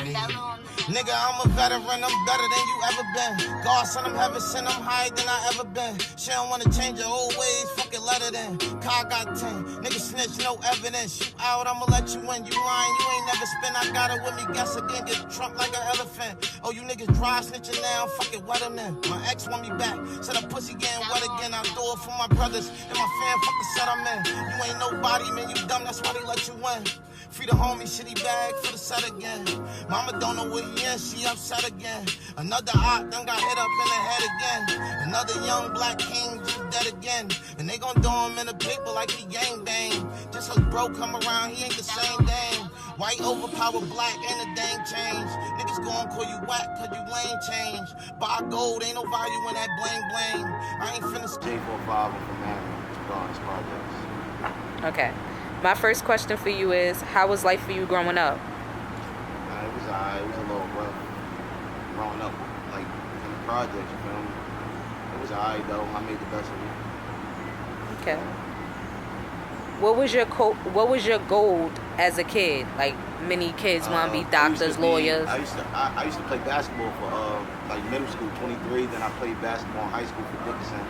motivator. Nigga, I'm a veteran, I'm better than you ever been. God sent him heaven, sent I'm higher than I ever been. She don't wanna change her old ways, fuck it, let it in. Car got 10, nigga snitch, no evidence. You out, I'ma let you in. You lying, you ain't never spin. I got it with me, guess again, get trumped like an elephant. Oh, you niggas dry snitching now, fuck it, wet them in. My ex want me back, said her pussy getting wet again. I do it for my brothers and my fam, fuck the set I'm in. You ain't nobody, man, you dumb, that's why they let you win. Free the homie, shitty bag for the set again. Mama don't know what he is, she upset again. Another op done got hit up in the head again. Another young black king just dead again. And they gon' throw him in the paper like he gang bang. Just cause bro come around, he ain't the same thing. White overpower black, ain't a dang change. Niggas gon' call you whack cause you lane change. Buy gold, ain't no value in that bling bling. I ain't finna... J45 from Gardens Projects. Okay. My first question for you is, how was life for you growing up? It was alright. It was a little rough growing up, like in the projects. You feel me? It was alright though. I made the best of it. Okay. What was your goal as a kid? Like many kids want to be doctors, lawyers. I used to play basketball for like middle school, 23. Then I played basketball in high school for Dickinson.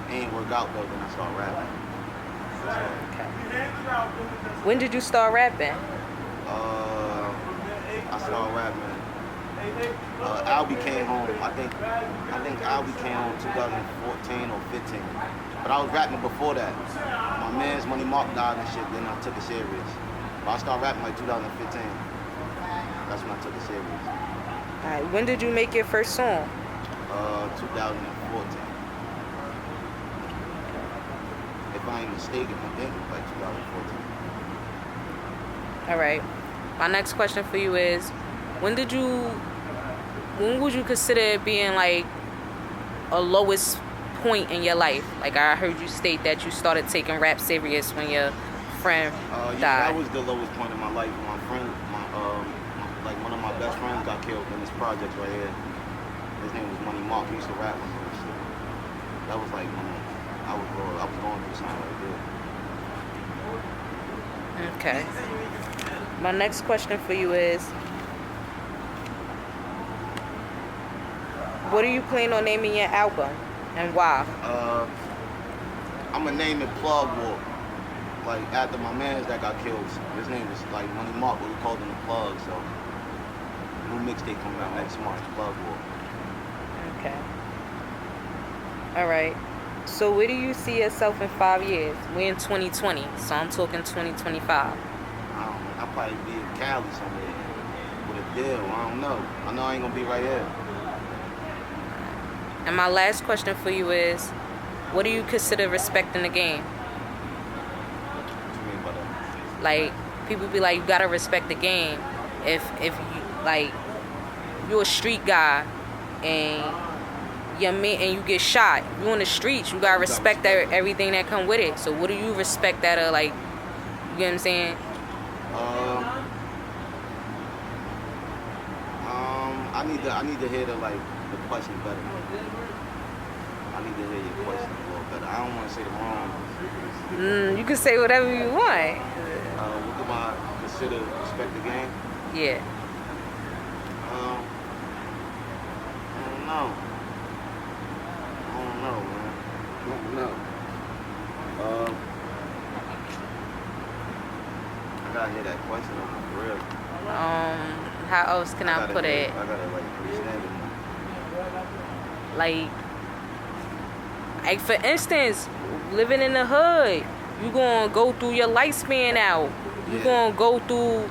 Ain't work out though. Then I started rapping. Okay. When did you start rapping? I started rapping. Albie came home. I think Albie came home 2014 or 15. But I was rapping before that. My man's Money Mark died and shit. Then I took it serious. But I started rapping like 2015. That's when I took it serious. All right. When did you make your first song? 2014. If I ain't mistaken, I think it was like 2014. All right. My next question for you is, when would you consider it being like a lowest point in your life? Like I heard you state that you started taking rap serious when your friend died. That was the lowest point in my life. My friend, like one of my best friends got killed in this project right here. His name was Money Mark. He used to rap with me and shit. That was like I was going through something like that. Okay. My next question for you is, what are you planning on naming your album and why? I'm gonna name it Plug War, like after my mans that got killed. His name was like Money Mark, but we called him the Plug. So new mixtape coming out next month, Plug War. Okay. All right. So where do you see yourself in 5 years? We're in 2020, so I'm talking 2025. I don't know. I'll probably be in Cali somewhere with a deal. I don't know. I know I ain't gonna be right here. And my last question for you is, what do you consider respect in the game? What you mean by that? Like, people be like, you gotta respect the game. If you like, you're a street guy and you get shot, you on the streets, you gotta respect everything that come with it. So what do you respect that like, you get what I'm saying? I need to hear the question better. I need to hear your question a little better. I don't want to say the wrong. You can say whatever you want. What do I consider respect the game? Yeah. I don't know. Man. I don't know. I gotta hear that question for real. How else can I put it? I gotta understand it. Like for instance, living in the hood, you gonna go through your lifespan out. You gonna go through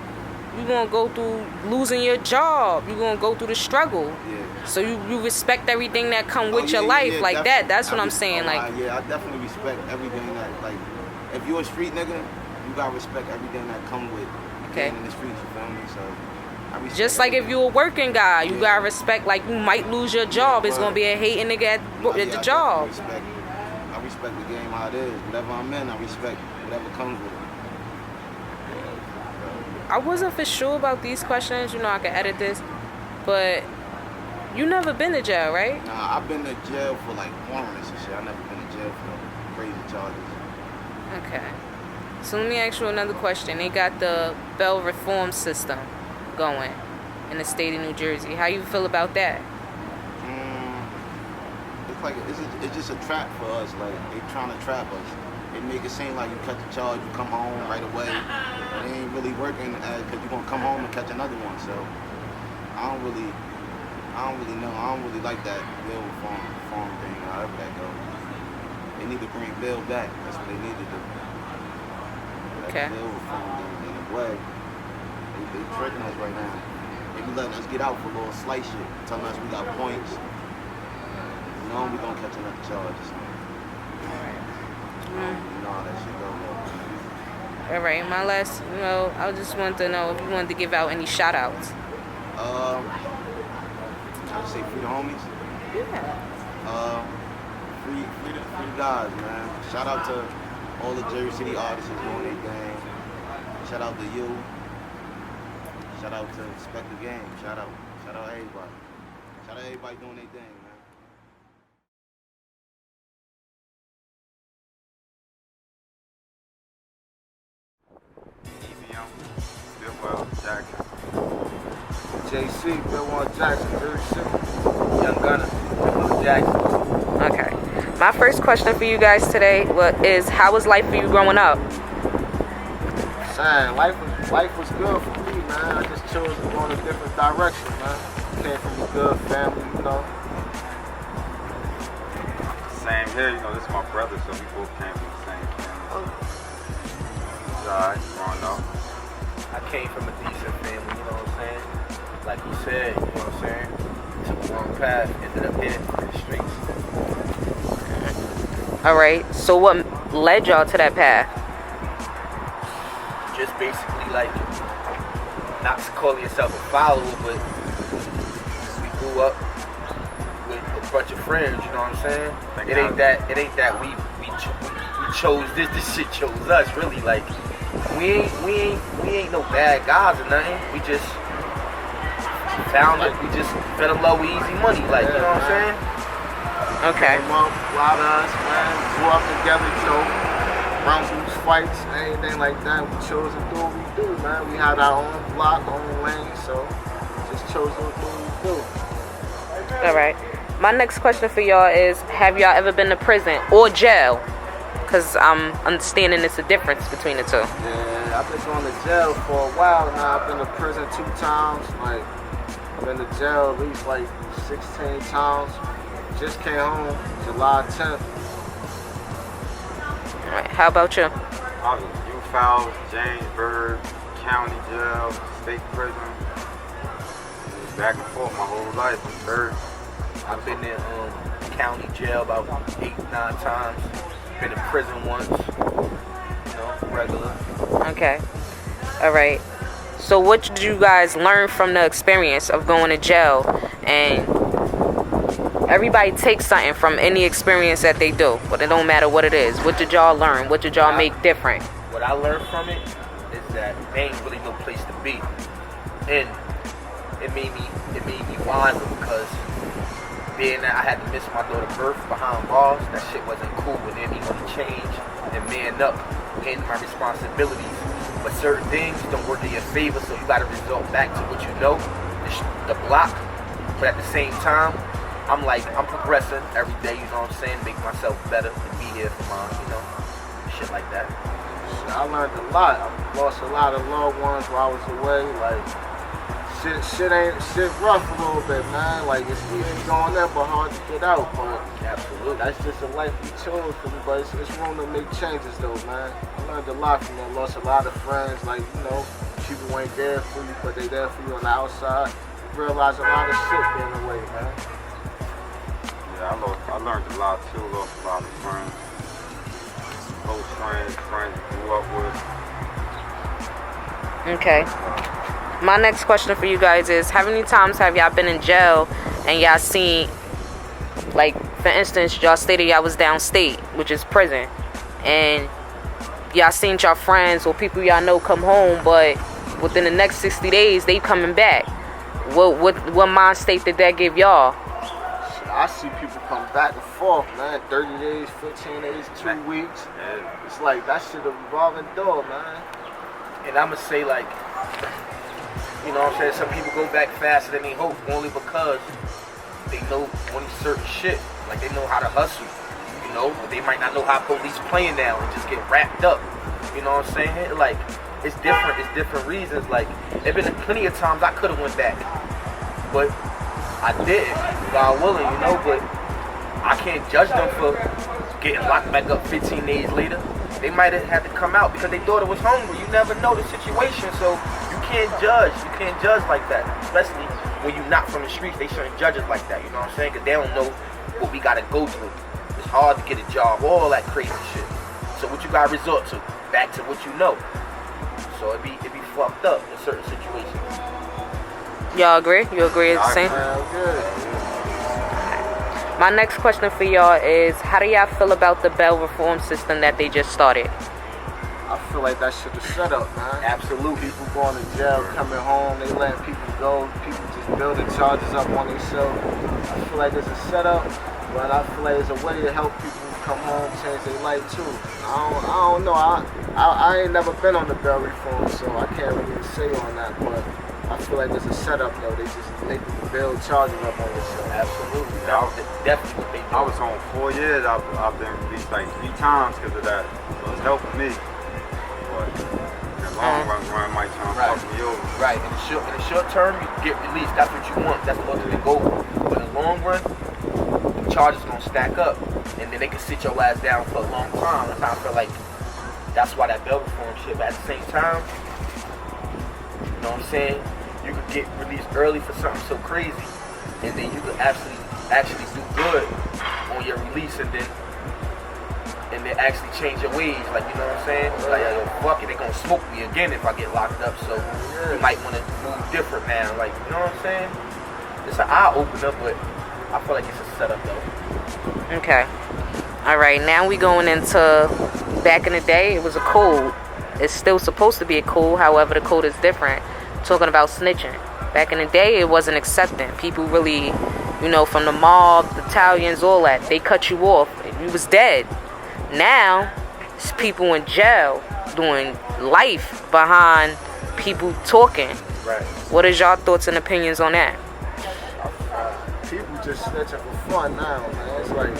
losing your job. You gonna go through the struggle. Yeah. So you respect everything that come with your life like that. That's what I'm saying. I definitely respect everything that if you're a street nigga, you gotta respect everything that come with being in the streets. You feel me? So. Just like if you're a working guy, you gotta respect. Like you might lose your job. It's gonna be a hating nigga at the job. I respect the game how it is. Whatever I'm in, I respect whatever comes with it. I wasn't for sure about these questions. You know, I could edit this, but you never been to jail, right? Nah, I've been to jail for warrants and shit. I never been to jail for crazy charges. Okay. So let me ask you another question. They got the bail reform system going. in the state of New Jersey. How you feel about that? It's like it's just a trap for us. Like they trying to trap us. They make it seem like you catch a charge, you come home right away. It ain't really working because you're gonna come home and catch another one. So I don't really know. I don't really like that bill farm thing. However that goes. They need to bring Bill back. That's what they need to do. Okay. Bill reform in a way. They tricking us right now. They be letting us get out for a little slight shit, telling us we got points. You know we gonna catch another charge or something. You know how that shit go. All right, my last, I just wanted to know if you wanted to give out any shout outs. Trying to say free the homies. Yeah. Free the guys, man. Shout out to all the Jersey City artists doing their thing. Shout out to you. Shout out to Respect the Game. Shout out everybody. Shout out everybody doing their thing, man. Billwell Jackson. JC, Billwell Jackson, Jersey City. Young Gunner, Billwell Jackson. Okay. My first question for you guys today is, how was life for you growing up? Son, life was good for me, man. I just chose to go in a different direction, man. Came from a good family, Same here, this is my brother, so we both came from the same family. It's alright, growing up. I came from a decent family, you know what I'm saying? Like you said, you know what I'm saying? Took a long path, ended up here in the streets. All right. So what led y'all to that path? Just basically like, not to call yourself a follower, but we grew up with a bunch of friends, you know what I'm saying? It ain't that we chose this shit chose us, really. Like we ain't no bad guys or nothing. We just found it. We just fell in love with easy money, like, you know what I'm saying? Okay. Came up, a lot of us, man, grew up together, rumbles, fights, anything like that. We chose to do what we do, man. We had our own block, our own lane, so just chose to do what we do. All right. My next question for y'all is, have y'all ever been to prison or jail? Because I'm understanding it's a difference between the two. Yeah, I've been going to jail for a while now. I've been to prison 2 times. Like, I've been to jail at least like 16 times. Just came home July 10th. All right. How about you? I was in Youth Jamesburg, County Jail, State Prison. Back and forth my whole life. I'm 30. I've been in county jail about 8, 9 times. Been in prison once. Regular. Okay. All right. So what did you guys learn from the experience of going to jail? And everybody takes something from any experience that they do, but it don't matter what it is. What did y'all learn? What did y'all make different? What I learned from it is that there ain't really no place to be. And it made me wiser, because being that I had to miss my daughter's birth behind bars, that shit wasn't cool. And then me want to change and man up, handle my responsibilities. But certain things don't work in your favor, so you gotta resort back to what you know, the block. But at the same time, I'm progressing every day, you know what I'm saying? Make myself better to be here for my, shit like that. I learned a lot. I lost a lot of loved ones while I was away. Like, shit rough a little bit, man. Like, it's easy going there, but hard to get out. But absolutely, that's just a life we chose for me. But it's room to make changes, though, man. I learned a lot from it. Lost a lot of friends. Like, people ain't there for you, but they there for you on the outside. Realize a lot of shit being away, man. Yeah, I learned a lot too. Lost a lot of friends. Close friends I grew up with. Okay. My next question for you guys is, how many times have y'all been in jail and y'all seen, like, for instance, y'all stated y'all was downstate, which is prison, and y'all seen y'all friends or people y'all know come home, but within the next 60 days, they coming back. What mind state did that give y'all? I see people come back and forth, man. 30 days, 15 days, 2 weeks. It's like, that shit a revolving door, man. And I'ma say, like, You know what I'm saying? Some people go back faster than they hope only because they know only certain shit. Like they know how to hustle, you know, but they might not know how police playing now and just get wrapped up. You know what I'm saying? Like it's different reasons. Like there been plenty of times I could have went back, but I didn't. God willing, you know, but I can't judge them for getting locked back up 15 days later. They might have had to come out because they thought it was hungry. You never know the situation, so you can't judge. You can't judge like that, especially when you're not from the streets. They shouldn't judge us like that, you know what I'm saying? Because they don't know what we got to go through. It's hard to get a job, all that crazy shit. So what you got to resort to? Back to what you know. So it be fucked up in certain situations. Y'all agree? You agree it's the same? Good. My next question for y'all is, how do y'all feel about the bail reform system that they just started? I feel like that shit is set up, man. Absolutely. People going to jail, coming home, they letting people go. People just building charges up on themselves. I feel like it's a setup, but I feel like it's a way to help people come home, change their life too. I don't know. I ain't never been on the bail reform, so I can't really say on that, but I feel like it's a setup though. They just make people build charges up on themselves. Absolutely. That's definitely what they do. I was on 4 years. I've been released like 3 times because of that. So it's helping me. But in the long run, might try to fuck me over. Right. In the short term, you get released. That's what you want. That's the ultimate goal. But in the long run, the charges gonna stack up, and then they can sit your ass down for a long time. That's how I feel like. That's why that bail reform shit. But at the same time, you know what I'm saying? You could get released early for something so crazy, and then you could actually do good on your release, and then actually change your ways. Like, you know what I'm saying? Like, yo, fuck it, they gonna smoke me again if I get locked up. So you might want to move different now. Like, you know what I'm saying? It's an eye opener, but I feel like it's a setup though. Okay. All right, now we going into back in the day. It was a code. It's still supposed to be a code. However, the code is different. Talking about snitching. Back in the day, it wasn't accepting. People really, you know, from the mob, the Italians, all that, they cut you off. You was dead. Now, it's people in jail doing life behind people talking. Right. What is y'all thoughts and opinions on that? People just snitching for fun now, man. It's like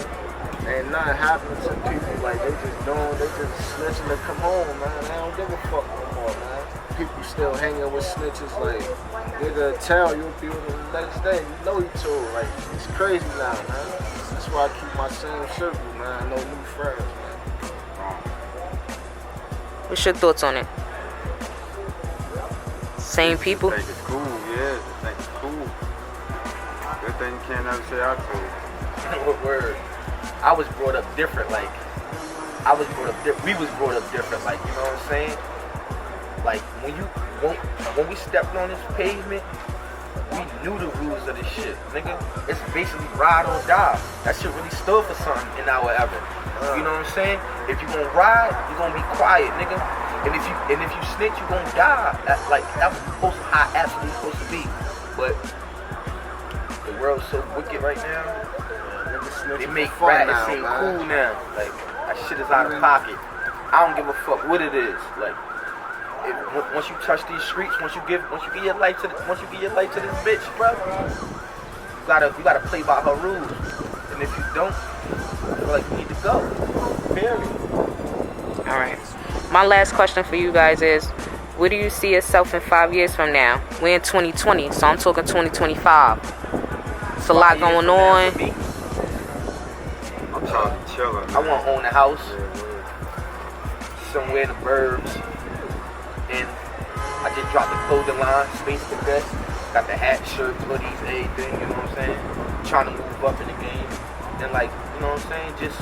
ain't nothing happening to people. Like they just snitching to come home, man. They don't give a fuck no more, man. People still hanging with snitches, like nigga tell you'll be with them the next day. You know you told. Like it's crazy now, man. That's why I keep my same circle, man. No new friends, man. What's your thoughts on it? Same people? I think it's cool, yeah. I think it's cool. Good thing you can't ever say I told. What word? I was brought up different, like we was brought up different, like, you know what I'm saying? Like when we stepped on this pavement, we knew the rules of this shit, nigga. It's basically ride or die. That shit really stood for something in our era. You know what I'm saying? If you gonna ride, you gonna be quiet, nigga. And if you snitch, you gonna die. That's supposed to how absolutely supposed to be. But the world's so wicked right now. They make rap seem cool now. Like that shit is out of pocket. I don't give a fuck what it is. Like once you touch these streets, once you give your life to this bitch, bro, you gotta play by her rules. And if you don't, I feel like you need to go. Period. All right. My last question for you guys is, where do you see yourself in 5 years from now? We're in 2020, so I'm talking 2025. It's a lot going on. I'm trying to chill. I want to own a house somewhere in the burbs, and I just dropped the clothing line, Space the Best. Got the hat, shirt, hoodies, everything. You know what I'm saying? Trying to move up in the game, and like, you know what I'm saying? Just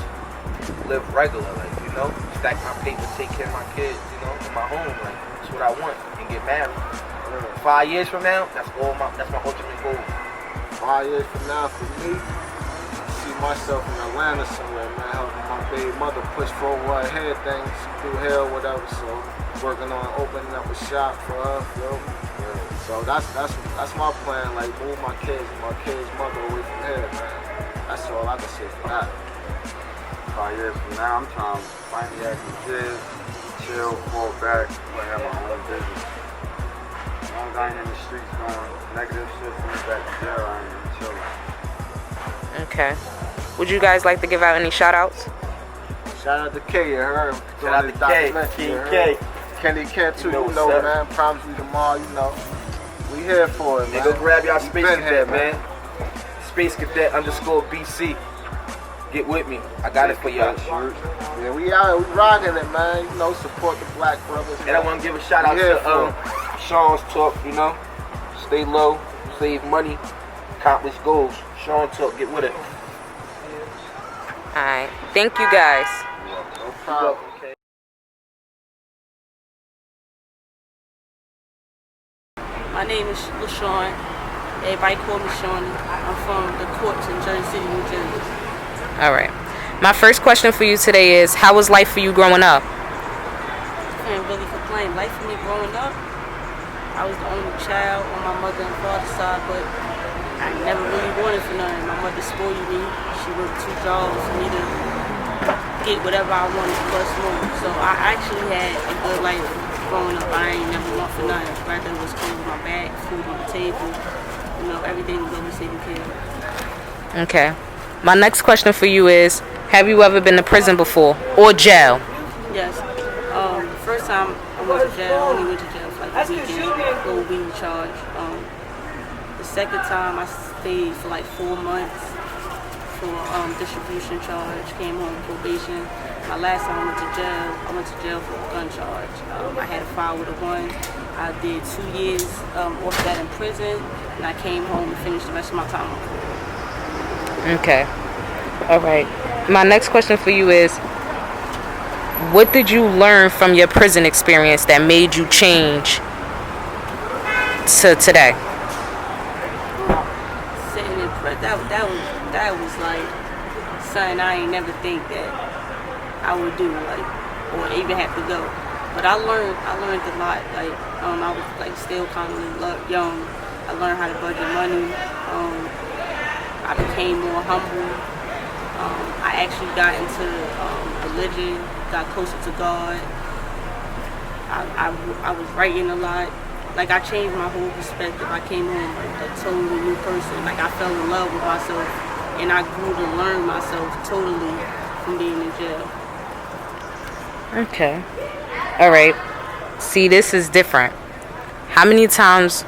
live regular, like, you know, stack my paper, take care of my kids, you know, in my home, like that's what I want, and get married. 5 years from now, that's my ultimate goal. 5 years from now, for me, myself in Atlanta somewhere, man, helping my baby mother push forward her hair things, do hair or whatever, so working on opening up a shop for her, you know? So that's my plan, like move my kids mother away from here, man. That's all I can say for that. 5 years from now, I'm trying to finally have some kids, chill, fall back, but have my own business. As long as I I ain't in the streets doing negative shit since back to jail. I ain't even chilling. Okay. Would you guys like to give out any shout outs? Shout out to K, you heard? Shout out to K, King K. Kenny Kent too, You you know know, what's man. Promise you tomorrow, you know. We here for it, man. Go grab y'all We Space been Cadet, here, man. Space Cadet _BC. Get with me. I got it for y'all. Yeah, we out, we rocking it, man. You know, support the black brothers. And I want to give a shout out to Sean's Talk, you know. Stay low, save money, accomplish goals. Sean Talk, get with it. Alright. Thank you guys. No problem. My name is LaShawn. Everybody call me Shawnee. I'm from the courts in Jersey City, New Jersey. Alright. My first question for you today is, how was life for you growing up? Can't really complain. Life for me growing up, I was the only child on my mother and father's side, but I never really wanted for nothing. My mother spoiled me. She worked 2 jobs for me to get whatever I wanted plus more. So I actually had a good life growing up. I ain't never want for nothing. Whether it was clothes on my back, food on the table, you know, everything was always taken care of. Okay. My next question for you is, have you ever been to prison before or jail? Yes. The first time I went to jail, I only went to jail for like a weekend, little weed charge. The second time I stayed for like 4 months for distribution charge, came home probation. My last time I went to jail for a gun charge. I had a file with a gun. I did 2 years off that in prison, and I came home and finished the rest of my time on court. Okay. Alright. My next question for you is, what did you learn from your prison experience that made you change to today? Sitting in prison, that was like something I ain't never think that I would do, like, or even have to go. But I learned a lot. Like, I was like still kind of young. I learned how to budget money. I became more humble. I actually got into religion, got closer to God. I was writing a lot. Like, I changed my whole perspective. I came home a totally new person. Like, I fell in love with myself, and I grew to learn myself totally from being in jail. Okay. Alright. See, this is different. How many times,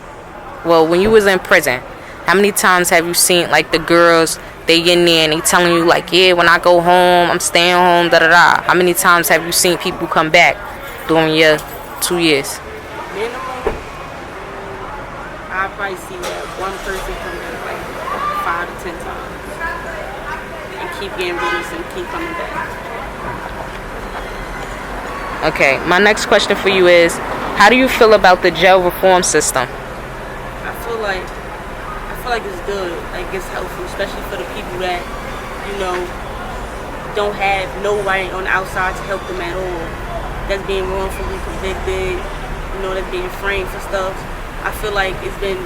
well, when you was in prison, how many times have you seen, like, the girls, they in there and they telling you, like, yeah, when I go home, I'm staying home, da-da-da. How many times have you seen people come back during your 2 years? Minimum, I probably see that one person come back like 5 to 10 times and keep getting released and keep coming back. Okay, my next question for you is, how do you feel about the jail reform system? I feel like it's good, like it's helpful, especially for the people that, you know, don't have nobody on the outside to help them at all. That's being wrongfully convicted, you know, that's being framed for stuff. I feel like it's being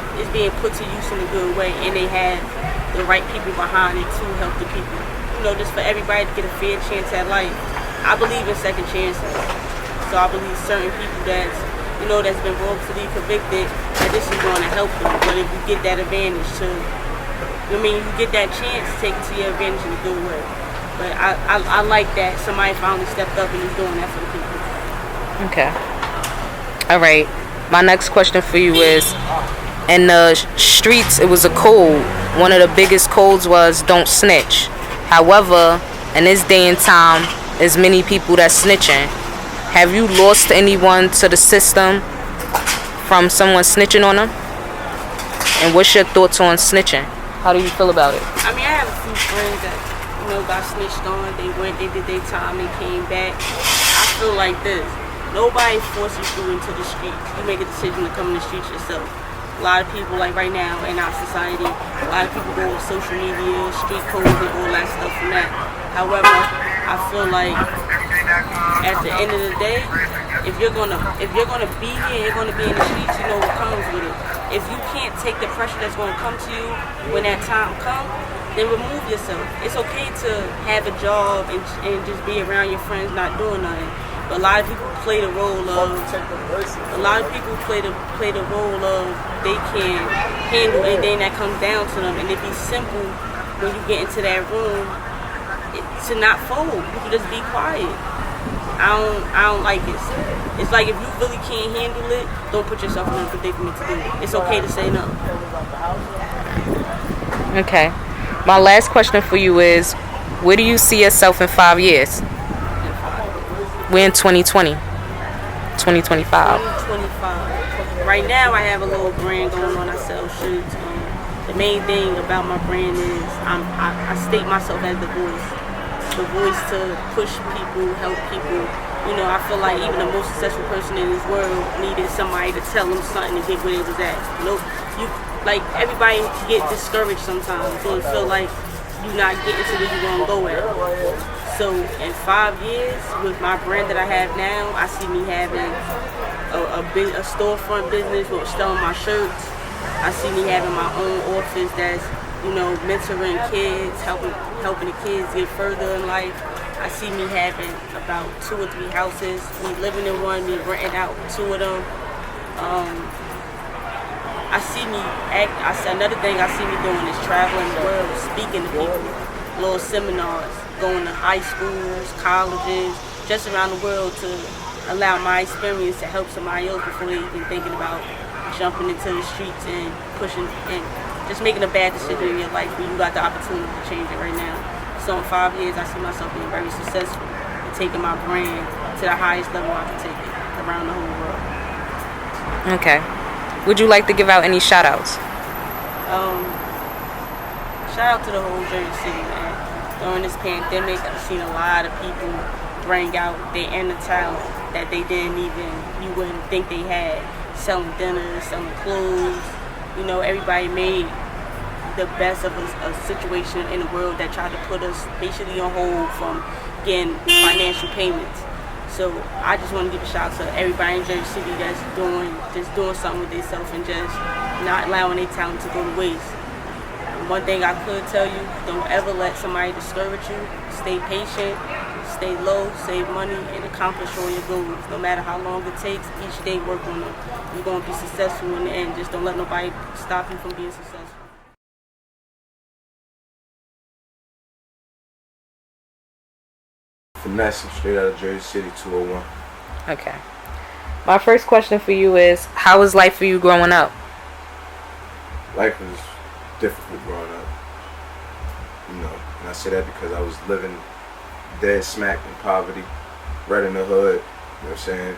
put to use in a good way, and they have the right people behind it to help the people. You know, just for everybody to get a fair chance at life. I believe in second chances. So I believe certain people that's been wrongfully convicted, that this is going to help them. But if you get that advantage you get that chance to take it to your advantage in a good way. But I like that somebody finally stepped up and is doing that for the people. Okay. All right. My next question for you is, in the streets, it was a code. One of the biggest codes was don't snitch. However, in this day and time, there's many people that snitching. Have you lost anyone to the system from someone snitching on them? And what's your thoughts on snitching? How do you feel about it? I mean, I have a few friends that, got snitched on. They went, they did their time, they came back. I feel like this. Nobody forces you into the streets. You make a decision to come in the streets yourself. A lot of people, like right now in our society, a lot of people go on social media, street codes, and all that stuff from that. However, I feel like at the end of the day, if you're gonna be here, you're gonna be in the streets, you know what comes with it. If you can't take the pressure that's gonna come to you when that time comes, then remove yourself. It's okay to have a job and just be around your friends not doing nothing. a lot of people play the role of they can handle anything that comes down to them, and it'd be simple when you get into that room to not fold. You can just be quiet. I don't like it. It's like if you really can't handle it, don't put yourself in a predicament to do it. It's okay to say no. Okay. My last question for you is, where do you see yourself in 5 years? We're in 2020. 2025. 2025. Right now I have a little brand going on. I sell shirts. The main thing about my brand is I state myself as the voice to push people, help people. You know, I feel like even the most successful person in this world needed somebody to tell them something to get where they was at. Like everybody get discouraged sometimes, so it feel like you're not getting to where you want to go at. So in 5 years, with my brand that I have now, I see me having a storefront business with selling my shirts. I see me having my own office that's, you know, mentoring kids, helping the kids get further in life. I see me having about 2 or 3 houses, me living in one, me renting out 2 of them. Another thing I see me doing is traveling the world, speaking to people, little seminars, going to high schools, colleges, just around the world to allow my experience to help somebody else before they even thinking about jumping into the streets and pushing and just making a bad decision in your life when you got the opportunity to change it right now. So in 5 years, I see myself being very successful and taking my brand to the highest level I can take it around the whole world. Okay. Would you like to give out any shout outs? Shout out to the whole Jersey City, man. During this pandemic, I've seen a lot of people bring out their inner talent that you wouldn't think they had. Selling dinners, selling clothes. You know, everybody made the best of a situation in the world that tried to put us basically on hold from getting financial payments. So I just want to give a shout out to everybody in Jersey City that's doing something with themselves and just not allowing their talent to go to waste. One thing I could tell you, don't ever let somebody discourage you. Stay patient, stay low, save money, and accomplish all your goals. No matter how long it takes, each day work on them. You're going to be successful in the end. Just don't let nobody stop you from being successful. Finesse, I'm straight out of Jersey City, 201. Okay. My first question for you is, how was life for you growing up? Life was difficult growing up, you know, and I say that because I was living dead smack in poverty, right in the hood, you know what I'm saying,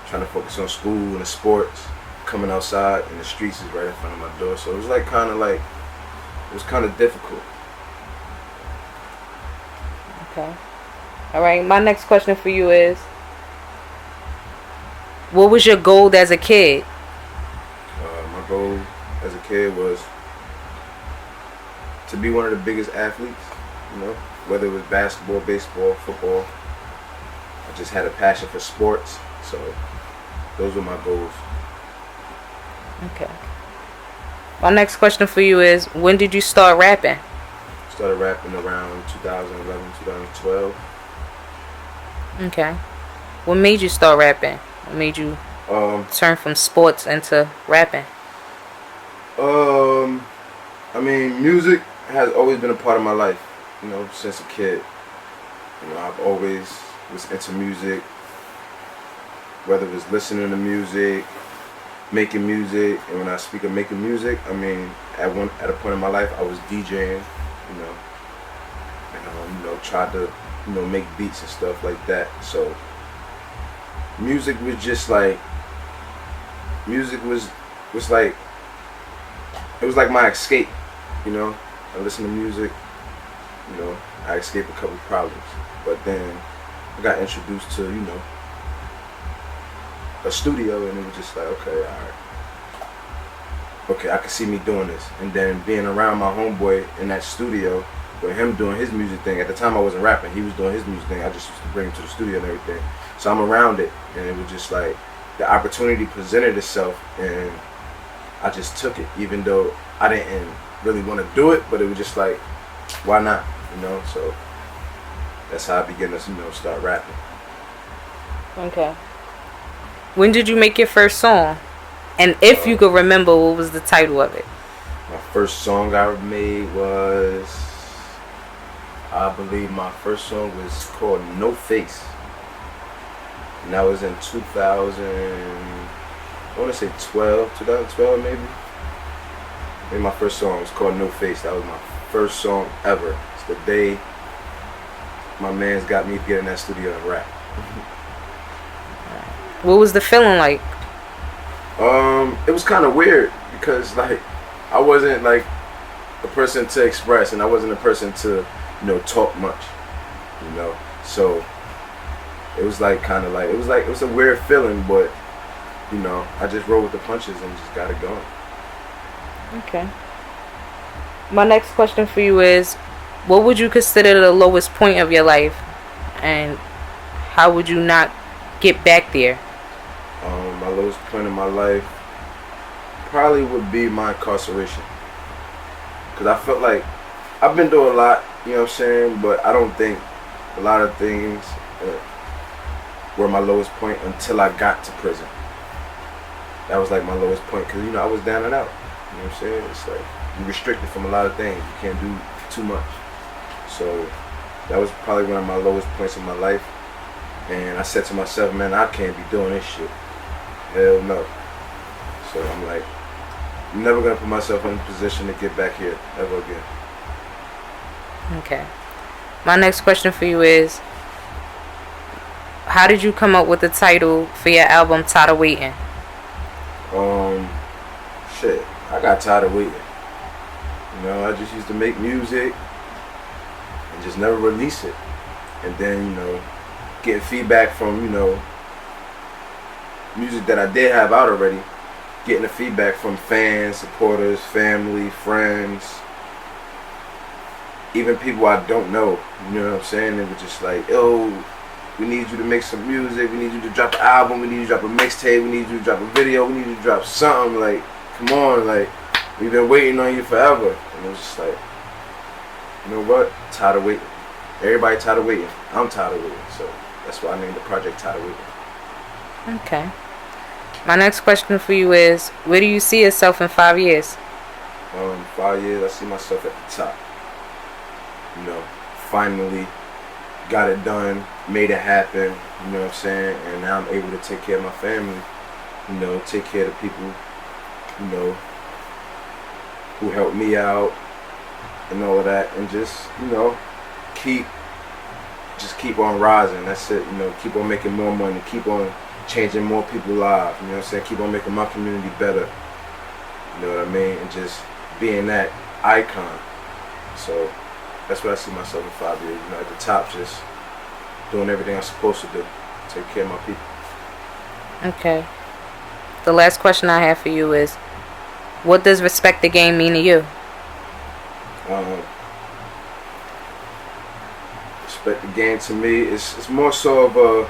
trying to focus on school and the sports, coming outside and the streets is right in front of my door, so it was kind of difficult. Okay. All right, my next question for you is, what was your goal as a kid? My goal as a kid was to be one of the biggest athletes, you know, whether it was basketball, baseball, football. I just had a passion for sports, so those were my goals. Okay. My next question for you is, when did you start rapping? Started rapping around 2011, 2012. Okay. What made you start rapping? What made you turn from sports into rapping? I mean, music has always been a part of my life, you know, since a kid. You know, I've always was into music, whether it was listening to music, making music, and when I speak of making music, I mean, at a point in my life, I was DJing, you know, and tried to, make beats and stuff like that. So music was just like, it was like my escape, you know. I listen to music, I escape a couple problems. But then I got introduced to, a studio, and it was just like, okay, alright. Okay, I could see me doing this. And then being around my homeboy in that studio, with him doing his music thing. At the time I wasn't rapping, he was doing his music thing. I just used to bring him to the studio and everything. So I'm around it, and it was just like, the opportunity presented itself, and I just took it, even though I didn't really want to do it, but it was just like, why not, So that's how I began to, start rapping. Okay. When did you make your first song? And if you could remember, what was the title of it? My first song I made was, I believe my first song was called No Face. And that was in 2000, I want to say 2012 maybe. Maybe my first song was called No Face. That was my first song ever. It's the day my man's got me to get in that studio and rap. What was the feeling like? It was kind of weird because like I wasn't like a person to express, and I wasn't a person to, you know, talk much, you know. So it was like kind of like it was a weird feeling, but you know, I just rolled with the punches and just got it going. Okay. My next question for you is, what would you consider the lowest point of your life, and how would you not get back there? My lowest point in my life probably would be my incarceration. Because I felt like I've been through a lot, you know what I'm saying? But I don't think a lot of things were my lowest point until I got to prison. That was like my lowest point because, you know, I was down and out. You know what I'm saying? It's like you're restricted from a lot of things. You can't do too much. So that was probably one of my lowest points in my life. And I said to myself, man, I can't be doing this shit. Hell no. So I'm like, I'm never gonna put myself in a position to get back here ever again. Okay. My next question for you is, how did you come up with the title for your album, Tired of Waiting? Shit, I got tired of waiting. You know, I just used to make music and just never release it. And then, you know, getting feedback from, you know, music that I did have out already, getting the feedback from fans, supporters, family, friends, even people I don't know, you know what I'm saying? They were just like, yo, we need you to make some music, we need you to drop an album, we need you to drop a mixtape, we need you to drop a video, we need you to drop something, like, come on, like, we've been waiting on you forever. And it was just like, you know what, tired of waiting. Everybody tired of waiting. I'm tired of waiting, so that's why I named the project Tired of Waiting. Okay. My next question for you is, where do you see yourself in 5 years? 5 years, I see myself at the top. You know, finally got it done, made it happen, you know what I'm saying? And now I'm able to take care of my family, you know, take care of the people, you know, who helped me out and all of that, and just, you know, keep on rising. That's it, you know, keep on making more money, keep on changing more people's lives, you know what I'm saying? Keep on making my community better, you know what I mean? And just being that icon. So that's what I see myself in 5 years, you know, at the top, just doing everything I'm supposed to do, take care of my people. Okay. The last question I have for you is, what does respect the game mean to you? Respect the game to me is more so of a,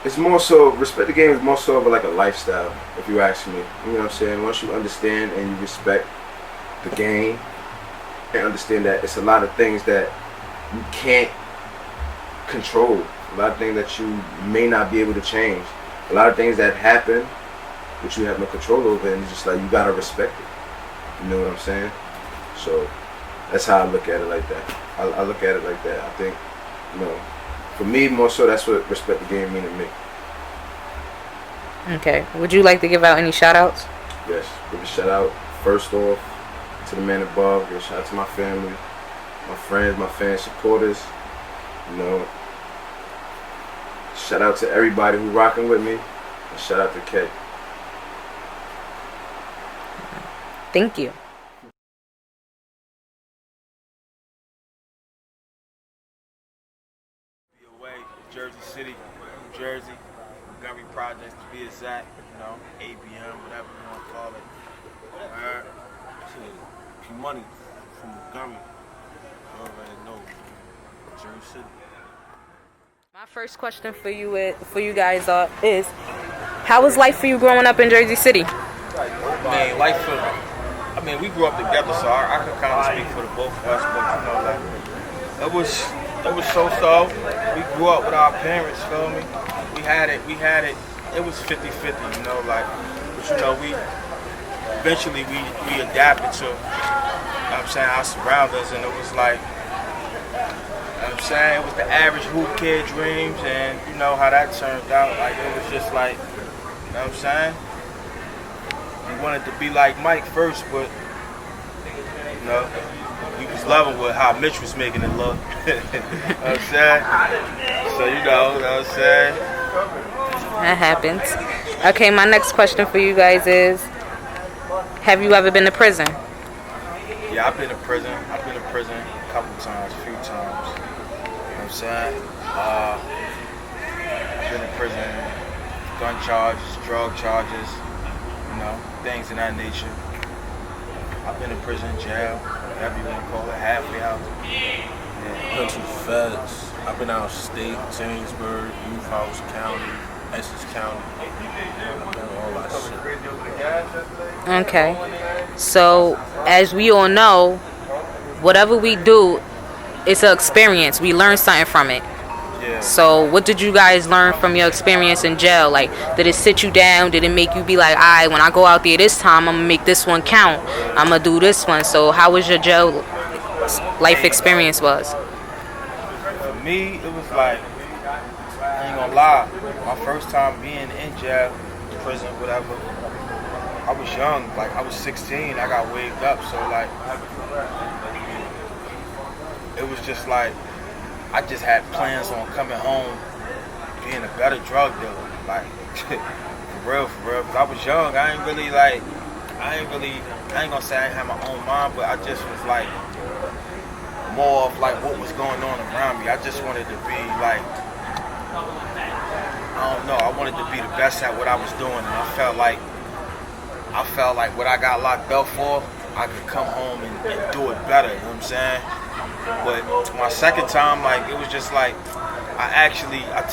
it's more so, respect the game is more so of like a lifestyle, if you ask me. You know what I'm saying? Once you understand and you respect the game and understand that it's a lot of things that you can't control, a lot of things that you may not be able to change, a lot of things that happen which you have no control over, and it's just like you gotta respect it. You know what I'm saying? So that's how I look at it, like that. I look at it like that. I think, you know, for me more so that's what respect the game mean to me. Okay. Would you like to give out any shout outs? Yes, give a shout out first off to the man above, give a shout out to my family, my friends, my fans, supporters, you know. Shout out to everybody who rocking with me, and shout out to K. Thank you. Away, Jersey City, New Jersey, Montgomery Projects to be exact, you know, ABM, whatever you want to call it. Alright, shit, P Money from Montgomery. You already know, Jersey City. My first question for you guys is, how was life for you growing up in Jersey City? Man, life for, I mean, we grew up together, so I can kind of speak for the both of us, but you know, like, It was so-so. We grew up with our parents, feel me? We had it. It was 50-50, you know, like, but you know, we eventually we adapted to, you know what I'm saying, our surroundings, and it was like, you know what I'm saying, it was the average hoop kid dreams, and you know how that turned out. Like, it was just like, you know what I'm saying? We wanted to be like Mike first, but, you know, we was loving with how Mitch was making it look. You know what I'm saying? So, you know what I'm saying? That happens. Okay, my next question for you guys is, have you ever been to prison? Yeah, I've been to prison. I've been to prison a couple times, a few times. You know what I'm saying? I've been to prison, gun charges, drug charges, you know, things of that nature. I've been to prison, jail, whatever you want to call it, halfway out. I've been to feds. I've been out of state, Jamesburg, Youth House County, Essex County. I've been all that shit. Okay. So, as we all know, whatever we do, it's an experience. We learn something from it. Yeah. So, what did you guys learn from your experience in jail? Like, did it sit you down? Did it make you be like, all right, when I go out there this time, I'm going to make this one count. I'm going to do this one. So, how was your jail life experience was? For me, it was like, I ain't gonna lie, my first time being in jail, prison, whatever, I was young, like I was 16, I got waved up, so like, it was just like, I just had plans on coming home, being a better drug dealer, like, for real, because I was young, I ain't gonna say I ain't had my own mind, but I just was like, more of like what was going on around me. I just wanted to be like, I don't know, I wanted to be the best at what I was doing, and I felt like what I got locked up for, I could come home and do it better, you know what I'm saying? But my second time, like, it was just like, I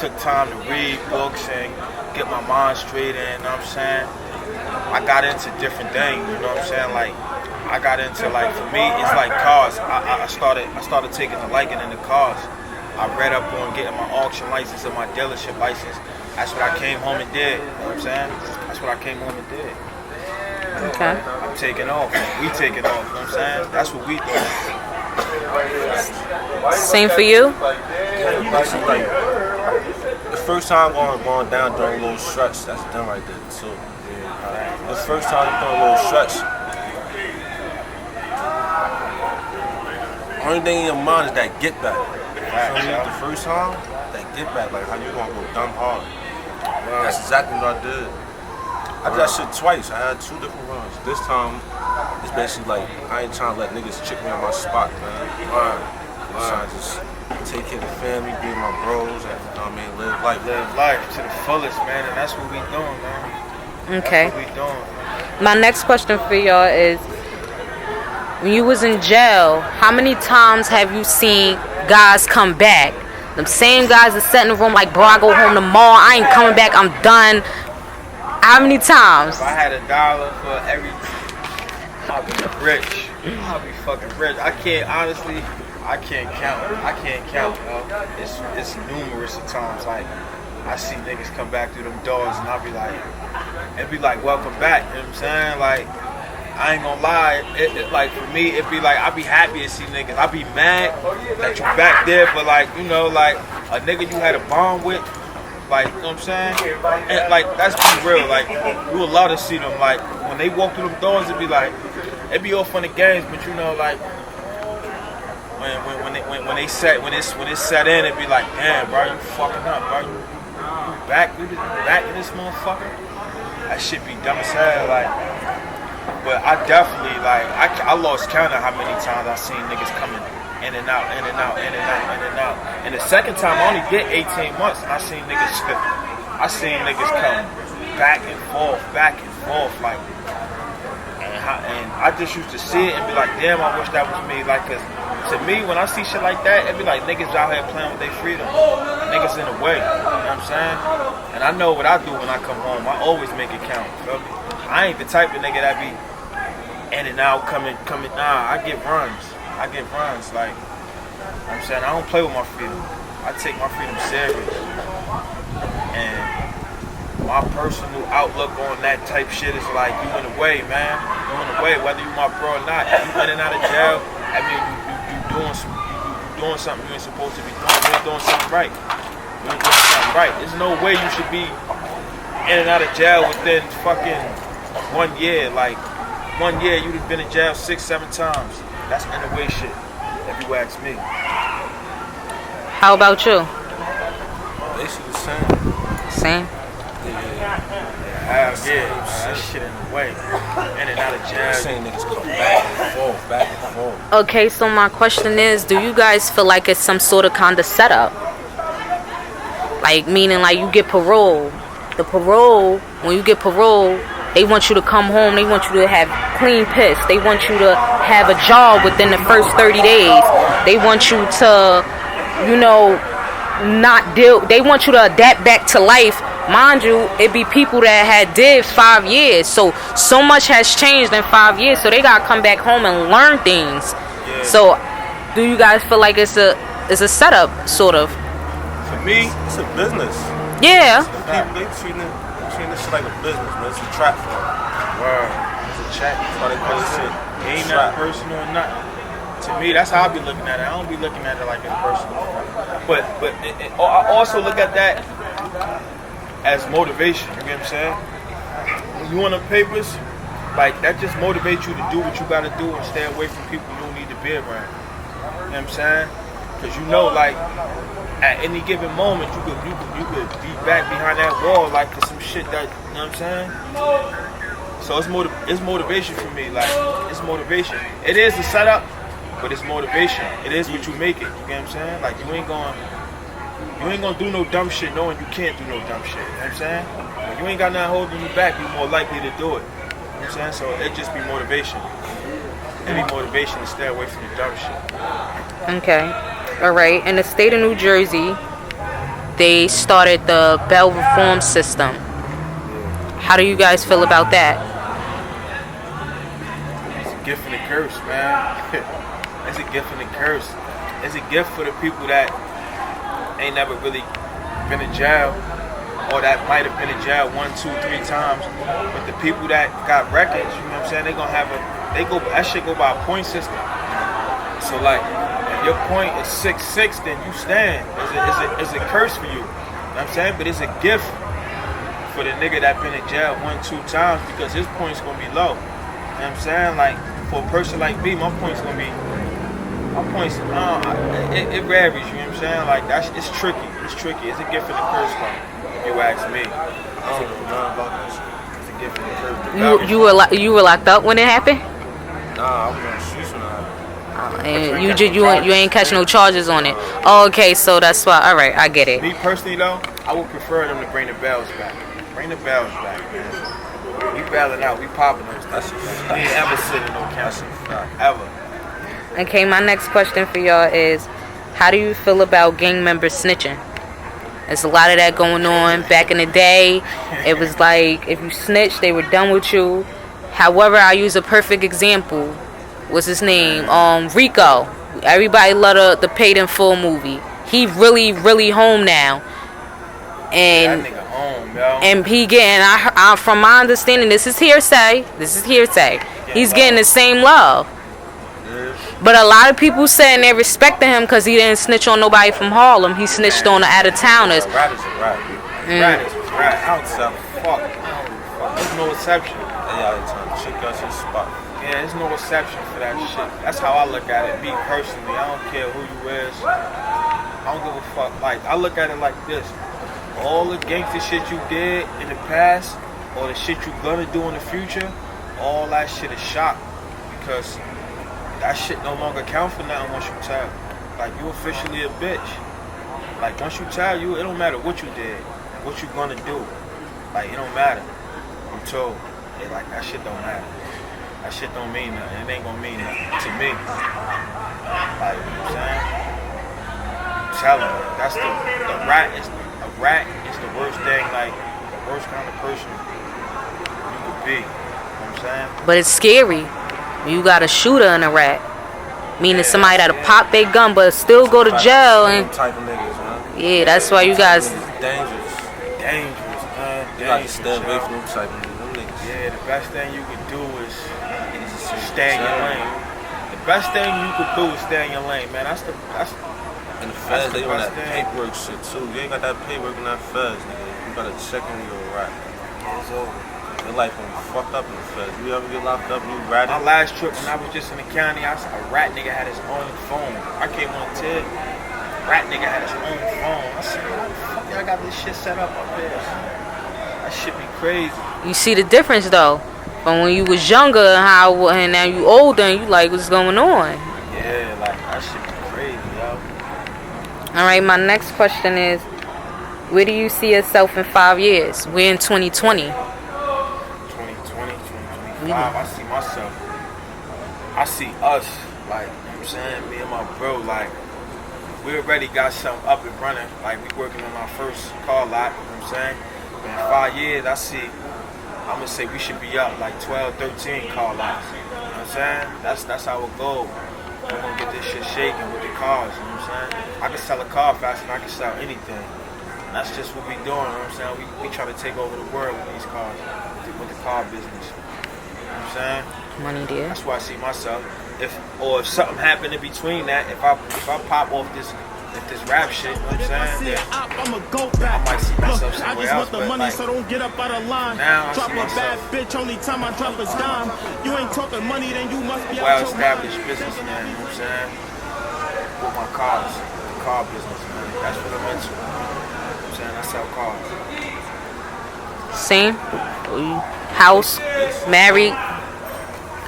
took time to read books and get my mind straight in, you know what I'm saying? I got into different things, you know what I'm saying? Like, I got into, like, for me, it's like cars. I started taking a liking in the cars. I read up on getting my auction license and my dealership license. That's what I came home and did, you know what I'm saying? That's what I came home and did. Okay. I'm taking off. We taking off, you know what I'm saying? That's what we do. Same for you? Like, the first time going down during a little stretch, that's done right there too. The first time I'm doing a little stretch, only thing in your mind is that get back. The first time, that get back, like how you gonna go dumb hard. That's exactly what I did. I did that shit twice. I had 2 different runs. This time, it's basically like, I ain't trying to let niggas chick me on my spot, man. I'm trying to just take care of the family, be with my bros, and, you know what I mean, live life. Live life to the fullest, man, and that's what we doing, man. Okay. That's what we doing. My next question for y'all is, when you was in jail, how many times have you seen guys come back? Them same guys that sat in the room like, bro, I go home tomorrow, I ain't coming back, I'm done. How many times? If I had $1 for every, I'll be rich. I'll be fucking rich. I can't count, yo. It's numerous of times, like, I see niggas come back through them doors and I'll be like, it'd be like, welcome back, you know what I'm saying? Like, I ain't gonna lie, it like, for me, it'd be like, I'd be happy to see niggas. I'd be mad that you back there, but like, you know, like, a nigga you had a bond with, like, you know what I'm saying? And like, that's be real, like, you would love to see them, like, when they walk through them doors, it'd be all fun and games, but you know, like, when it's set in, it'd be like, damn, bro, you fucking up, bro, you back in this motherfucker? That shit be dumb as hell, like. But I definitely, like, I lost count of how many times I seen niggas coming in and out. And the second time I only did 18 months, and I seen niggas come back and forth, like, and I just used to see it and be like, damn, I wish that was me. Like, cause to me, when I see shit like that, it be like niggas out here playing with their freedom. Niggas in the way, you know what I'm saying? And I know what I do when I come home. I always make it count, feel me? I ain't the type of nigga that be in and out, coming. Nah, I get runs. Like, what I'm saying? I don't play with my freedom. I take my freedom serious. And my personal outlook on that type shit is like, you in the way, man. You in the way, whether you my bro or not. If you in and out of jail, I mean, you doing something you ain't supposed to be doing. You ain't doing something right. You ain't doing something right. There's no way you should be in and out of jail within fucking 1 year. Like, 1 year, you'd have been in jail 6-7 times. That's in the way shit, if you ask me. How about you? Basically the same. Same? Hell yeah, that shit in the way. In and out of jail. Same niggas come back and forth. Okay, so my question is, do you guys feel like it's some sort of kind of setup? Like, meaning like you get parole. The parole, when you get parole, they want you to come home. They want you to have clean piss. They want you to have a job within the first 30 days. They want you to, you know, not deal. They want you to adapt back to life. Mind you, it be people that had did 5 years. So much has changed in 5 years. So they gotta come back home and learn things. Yeah. So, do you guys feel like it's a setup, sort of? For me, It's a business. Yeah. The people, they treating this shit like a business, man. It's a trap for them. word, it's a check. That's why they call this shit Ain't trap. nothing personal or nothing. To me, that's how I be looking at it. I don't be looking at it like it's personal. But I also look at that as motivation. You get what I'm saying? When you on the papers, like that just motivates you to do what you gotta do and stay away from people you don't need to be around. You know what I'm saying? Because you know, like at any given moment, you could be back behind that wall, like for some shit that, you know what I'm saying? So it's motivation for me. Like it's motivation. It is the setup, but it's motivation. It is what you make it. You get what I'm saying? Like you ain't gonna do no dumb shit knowing you can't do no dumb shit. You know what I'm saying? When you ain't got nothing holding you back, you're more likely to do it. You know what I'm saying? So it just be motivation. It be motivation to stay away from the dumb shit. Okay. All right. In the state of New Jersey, they started the bail reform system. How do you guys feel about that? It's a gift and a curse, man. It's a gift and a curse. It's a gift for the people that ain't never really been in jail, or that might have been in jail 1, 2, 3 times. But the people that got records, you know what I'm saying? They gonna have that shit go by a point system. So like, if your point is 6-6, then you stand. It's a curse for you. You know what I'm saying? But it's a gift for the nigga that been in jail 1, 2 times because his point's gonna be low. You know what I'm saying? Like, for a person like me, my point's gonna be, it varies, you know what I'm saying? Like, it's tricky. It's tricky. It's a gift and a curse, like, if you ask me. I don't know nothing about that shit. It's a gift and a curse. You were locked up when it happened? Nah, I was on the streets when I And you ain't catch no charges on it. Oh, okay, so that's why. All right, I get it. Me personally though, I would prefer them to bring the bells back. Bring the bells back, man. We bailing out, we popping those. That's we ain't ever sit in no council, ever. Okay, my next question for y'all is, how do you feel about gang members snitching? There's a lot of that going on. Back in the day, it was like if you snitched, they were done with you. However, I use a perfect example. What's his name? Rico. Everybody loved the Paid in Full movie. He really home now. And that nigga home, yo. and he getting, I from my understanding, this is hearsay. He's getting the same love. But a lot of people saying they respected him because he didn't snitch on nobody from Harlem. He snitched on the out-of-towners. Rat is a rat. Rat is a rat. I don't give a fuck. There's no exception. out of time. Shit got your spot. Yeah, there's no exception for that shit. That's how I look at it, me personally. I don't care who you is. I don't give a fuck. Like, I look at it like this. All the gangster shit you did in the past, or the shit you gonna do in the future, all that shit is shot. Because that shit no longer count for nothing once you tell. Like, you officially a bitch. Like, once you tell you, it don't matter what you did, what you gonna do. Like, it don't matter. I'm told. Yeah, like, that shit don't matter. That shit don't mean nothing. It ain't gonna mean nothing to me. Like, you know what I'm saying? I'm telling you, that's a rat is the worst thing, like, the worst kind of person you could be. You know what I'm saying? But it's scary. You got a shooter and a rat. Meaning somebody that'll pop their gun but still go to jail. And Them type of niggas, man. yeah, that's why you guys. Dangerous. Dangerous, man. You got to Dangerous, stay away yo. from them type of niggas. Them niggas. Yeah, the best thing you can do is stay in your lane. The best thing you could do is stay in your lane, man. That's And the feds, the they on best that thing. paperwork shit too. You ain't got that paperwork in that feds, nigga. You gotta check in your rat. It's over. Your life gonna be fucked up in the feds. You ever get locked up and you ratted? My last trip when I was just in the county, I saw a rat nigga had his own phone. I came on TID. Rat nigga had his own phone. I said, how the fuck y'all got this shit set up there? That shit be crazy. You see the difference though, from when you was younger and how and now you older and you like what's going on. Yeah, like that shit be crazy, yo. All right, my next question is, where do you see yourself in 5 years? We're in 2020. 2020, 2025, I see myself. I see us, like, you know what I'm saying? Me and my bro, like, we already got something up and running. Like, we working on our first car lot, you know what I'm saying? But in 5 years, I'm gonna say we should be up like 12, 13 car lots. You know what I'm saying? That's our goal. We're gonna get this shit shaking with the cars, you know what I'm saying? I can sell a car faster than I can sell anything. And that's just what we doing, you know what I'm saying? We try to take over the world with these cars, with the car business. You know what I'm saying? Money there. That's where I see myself. If something happened in between that, if I pop off this rap shit, you know what I'm saying? Then I might see myself somewhere else, but like, so don't get up out of line. now I Drop see a bad myself bitch, only time I drop is dime. You ain't talking money, then you must be out your well-established businessman, you know what I'm saying? With my cars, the car business, man. That's what I'm into. You know what I'm saying? I sell cars. Same. House, married,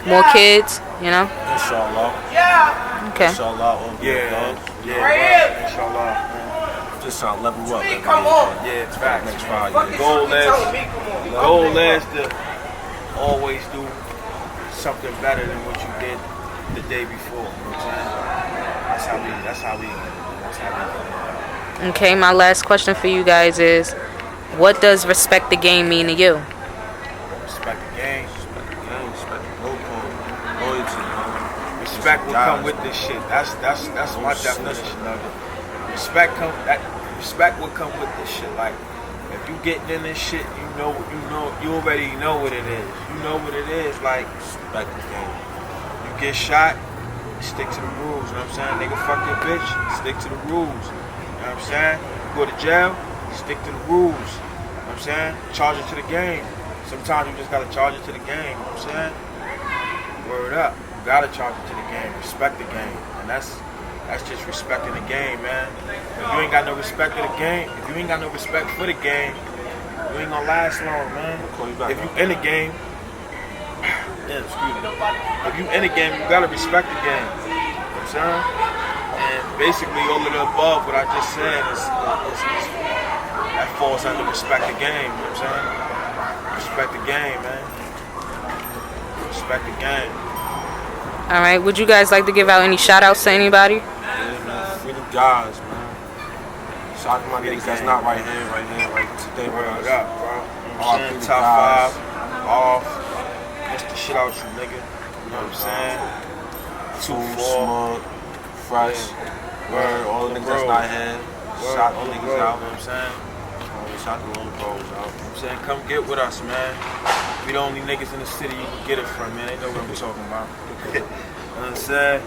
more kids, you know? Inshallah. Okay. Inshallah. All good, Yeah, dog. yeah, inshallah, man. Just trying to level up. Yeah, it's facts. Next man. 5 years. Goal is to always do something better than what you did the day before. You know what I'm saying? That's how we do it. Okay, my last question for you guys is, what does respect the game mean to you? Respect the game. Respect the game, respect the protocol, loyalty, man. Respect will come with this shit. That's my definition of it. Respect will come with this shit. Like, if you getting in this shit, you already know what it is. You know what it is. Like, Respect the game. you get shot, stick to the rules. You know what I'm saying? Nigga, fuck your bitch, stick to the rules. You know what I'm saying? You go to jail, stick to the rules. You know what I'm saying? Charge it to the game. Sometimes you just gotta charge it to the game. You know what I'm saying? Word up. You gotta charge it to the game. Respect the game. And that's just respecting the game, man. If you ain't got no respect for the game, if you ain't got no respect for the game, you ain't gonna last long, man. If you in the game, yeah, excuse me. If you in the game, you gotta respect the game. You know what I'm saying? And basically all of the above, what I just said is that falls under respect the game. You know what I'm saying? Respect the game, man. Respect the game. All right, would you guys like to give out any shout outs to anybody? Yeah, man. Free the guys, man. Shout out to my niggas that's not right today. Word up, bro. All I'm free the saying? Top guys. 5 off. Get the shit out you, nigga. You know what I'm saying? Too 2-4. smug, fresh, word, all the niggas that's not here. Shout the niggas out. You know what I'm saying? Shout the little bros out. You know what I'm saying? Come get with us, man. We the only niggas in the city you can get it from, man. They know what I'm talking about. You know what I'm saying?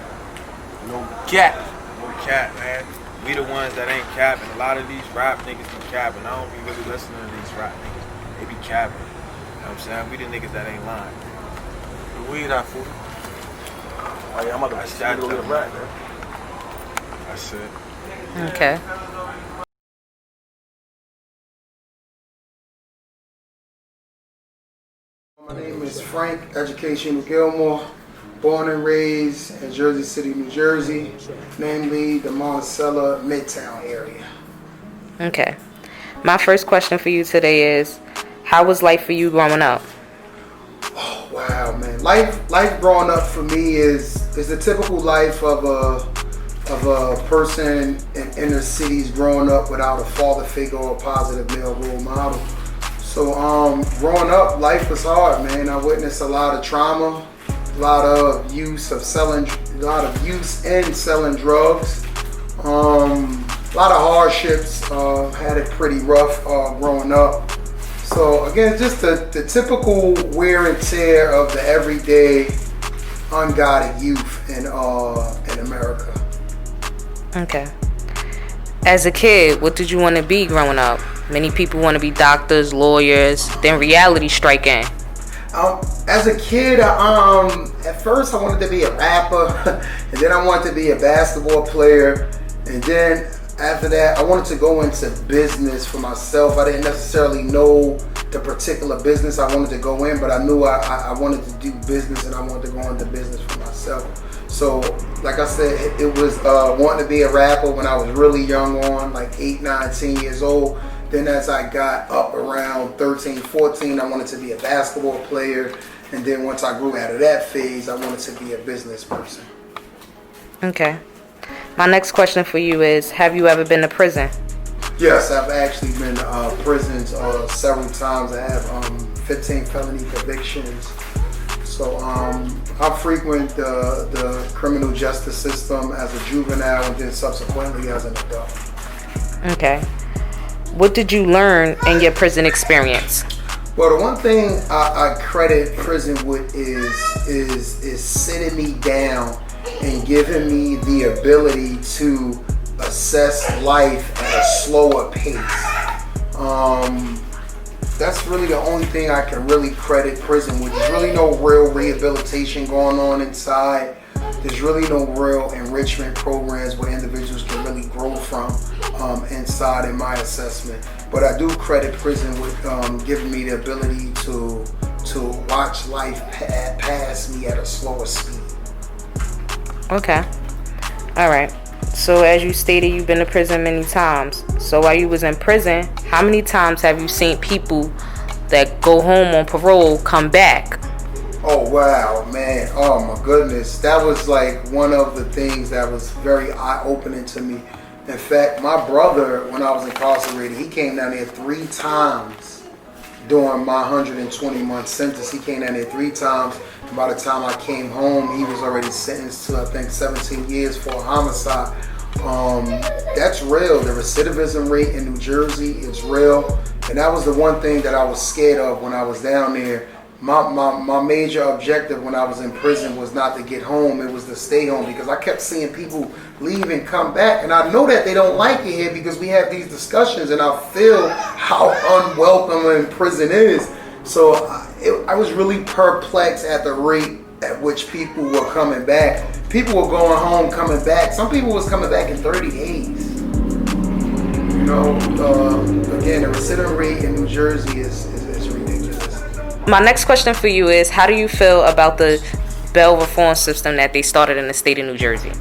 No cap. No cap, man. We the ones that ain't capping. A lot of these rap niggas be capping. I don't be really listening to these rap niggas. They be capping. You know what I'm saying? We the niggas that ain't lying. We that fool. Oh yeah, I'm about to That's see a little bit of rap, man. That's it. Okay. My name is Frank Education Gilmore, born and raised in Jersey City, New Jersey, namely the Monticello Midtown area. Okay. My first question for you today is, how was life for you growing up? Oh wow, man! Life growing up for me is the typical life of a person in inner cities growing up without a father figure or a positive male role model. So growing up, life was hard, man. I witnessed a lot of trauma, a lot of use and selling drugs. A lot of hardships. Had it pretty rough growing up. So again, just the typical wear and tear of the everyday unguided youth in America. Okay. As a kid, what did you want to be growing up? Many people want to be doctors, lawyers. Then reality strike in. As a kid, at first I wanted to be a rapper, and then I wanted to be a basketball player, and then after that I wanted to go into business for myself. I didn't necessarily know the particular business I wanted to go in, but I knew I wanted to do business, and I wanted to go into business for myself. So, like I said, it was wanting to be a rapper when I was really young on, like 8, 9, 10 years old. Then as I got up around 13, 14, I wanted to be a basketball player. And then once I grew out of that phase, I wanted to be a business person. Okay. My next question for you is, have you ever been to prison? Yes, I've actually been to prisons several times. I have 15 felony convictions. So I frequent the criminal justice system as a juvenile and then subsequently as an adult. Okay. What did you learn in your prison experience? Well, the one thing I credit prison with is sitting me down and giving me the ability to assess life at a slower pace. That's really the only thing I can really credit prison with. There's really no real rehabilitation going on inside. There's really no real enrichment programs where individuals can really grow from inside in my assessment. But I do credit prison with giving me the ability to watch life pass me at a slower speed. Okay. All right. So as you stated, you've been to prison many times. So while you was in prison, how many times have you seen people that go home on parole come back? Oh, wow, man. Oh, my goodness. That was like one of the things that was very eye-opening to me. In fact, my brother, when I was incarcerated, he came down there 3 times during my 120-month sentence. He came down there 3 times. And by the time I came home, he was already sentenced to, I think, 17 years for a homicide. That's real. The recidivism rate in New Jersey is real. And that was the one thing that I was scared of when I was down there. My major objective when I was in prison was not to get home, it was to stay home, because I kept seeing people leave and come back, and I know that they don't like it here because we have these discussions and I feel how unwelcoming prison is. So I was really perplexed at the rate at which people were coming back. People were going home, coming back. Some people was coming back in 30 days. You know, again, the recidivism rate in New Jersey is ridiculous. My next question for you is, how do you feel about the bail reform system that they started in the state of New Jersey?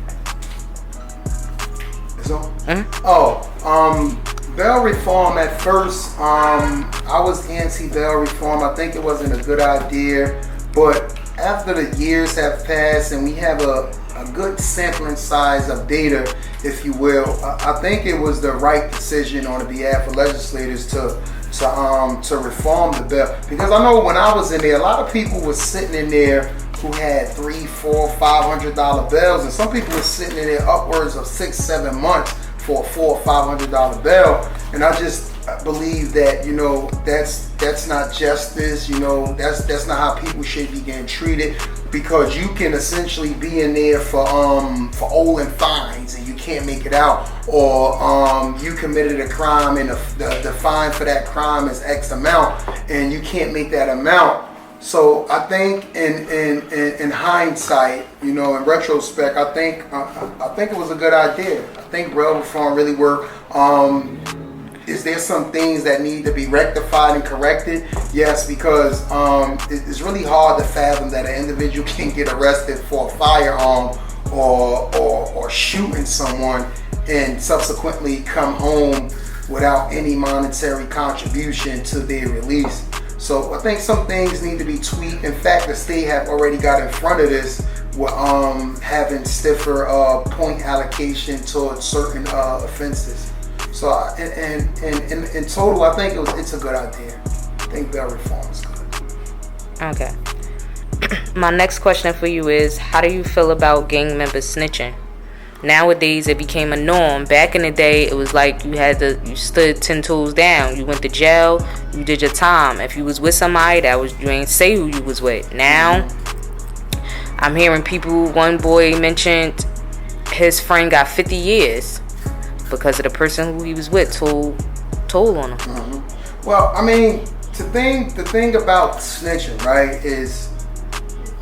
Bail reform, at first, I was anti-bail reform. I think it wasn't a good idea. But after the years have passed and we have a good sampling size of data, if you will, I think it was the right decision on the behalf of legislators to reform the bail. Because I know when I was in there, a lot of people were sitting in there who had $300, $400, $500 bills, and some people were sitting in there upwards of 6, 7 months for a $400 or $500 bill. And I just believe that, you know, that's not justice. You know, that's not how people should be getting treated, because you can essentially be in there for Olin fines and you can't make it out, or you committed a crime and the fine for that crime is X amount and you can't make that amount. So I think in hindsight, you know, in retrospect, I think it was a good idea. I think bail reform really worked. Is there some things that need to be rectified and corrected? Yes, because it's really hard to fathom that an individual can get arrested for a firearm or shooting someone and subsequently come home without any monetary contribution to their release. So I think some things need to be tweaked. In fact, the state have already got in front of this with having stiffer point allocation towards certain offenses. So in total, I think it's a good idea. I think bail reform is good. Okay. My next question for you is, how do you feel about gang members snitching? Nowadays, it became a norm. Back in the day, it was like you stood 10 toes down. You went to jail, you did your time. If you was with somebody, you ain't say who you was with. Now, I'm hearing people, one boy mentioned his friend got 50 years because of the person who he was with told on him. Mm-hmm. Well, I mean, the thing about snitching, right, is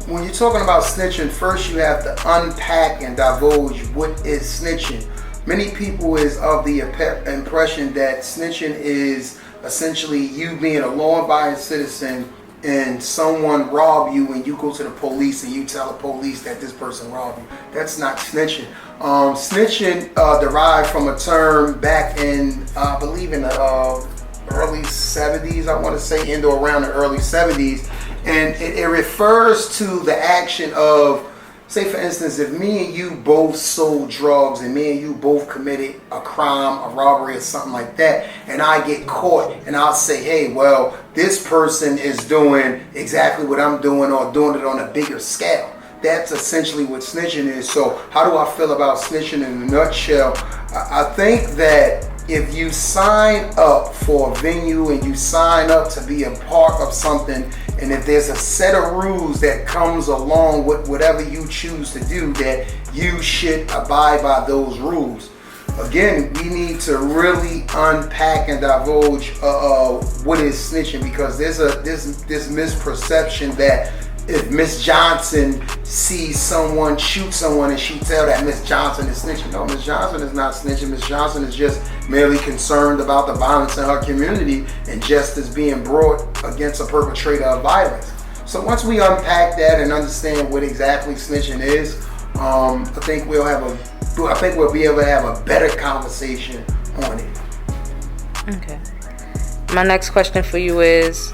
when you're talking about snitching, first you have to unpack and divulge what is snitching. Many people is of the impression that snitching is essentially you being a law-abiding citizen and someone rob you and you go to the police and you tell the police that this person robbed you. That's not snitching. Snitching derived from a term back in, I believe in the early 70s, I want to say, in or around the early 70s. And it refers to the action of, say for instance, if me and you both sold drugs and me and you both committed a crime, a robbery or something like that, and I get caught and I'll say, hey, well, this person is doing exactly what I'm doing or doing it on a bigger scale. That's essentially what snitching is. So how do I feel about snitching in a nutshell? I think that if you sign up for a venue and you sign up to be a part of something, and if there's a set of rules that comes along with whatever you choose to do, that you should abide by those rules. Again, we need to really unpack and divulge what is snitching, because there's this misperception that if Miss Johnson sees someone shoot someone and she tell that Miss Johnson is snitching. No, Miss Johnson is not snitching. Miss Johnson is just merely concerned about the violence in her community and justice being brought against a perpetrator of violence. So once we unpack that and understand what exactly snitching is, I think we'll be able to have a better conversation on it. Okay. My next question for you is,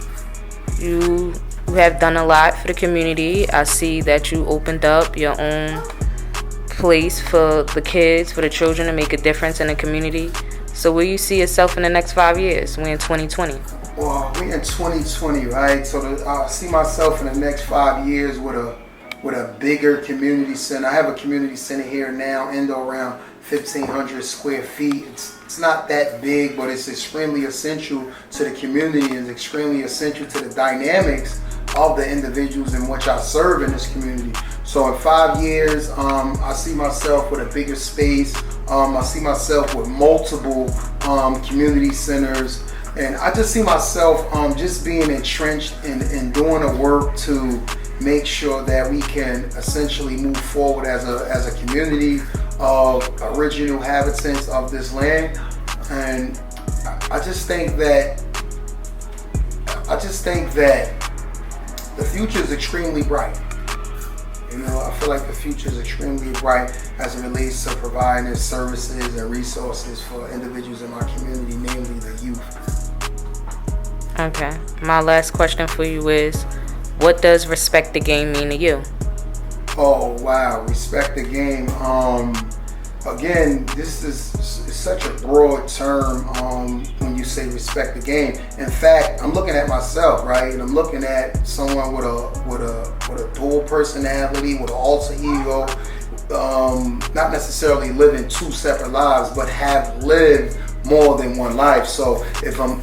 you have done a lot for the community. I see that you opened up your own place for the kids, for the children, to make a difference in the community. So where you see yourself in the next 5 years? We're in 2020. Well, we're in 2020, right? So I see myself in the next 5 years with a bigger community center. I have a community center here now, around 1,500 square feet. It's not that big, but it's extremely essential to the community and extremely essential to the dynamics of the individuals in which I serve in this community. So in 5 years, I see myself with a bigger space. I see myself with multiple community centers. And I just see myself just being entrenched in doing the work to make sure that we can essentially move forward as a community of original inhabitants of this land. And I just think that the future is extremely bright. You know, I feel like the future is extremely bright as it relates to providing services and resources for individuals in my community, namely the youth. Okay. My last question for you is, what does respect the game mean to you? Oh, wow. Respect the game. Again, this is such a broad term when you say respect the game. In fact, I'm looking at myself, right? And I'm looking at someone with a dual personality, with an alter ego, not necessarily living two separate lives, but have lived more than one life. So if I'm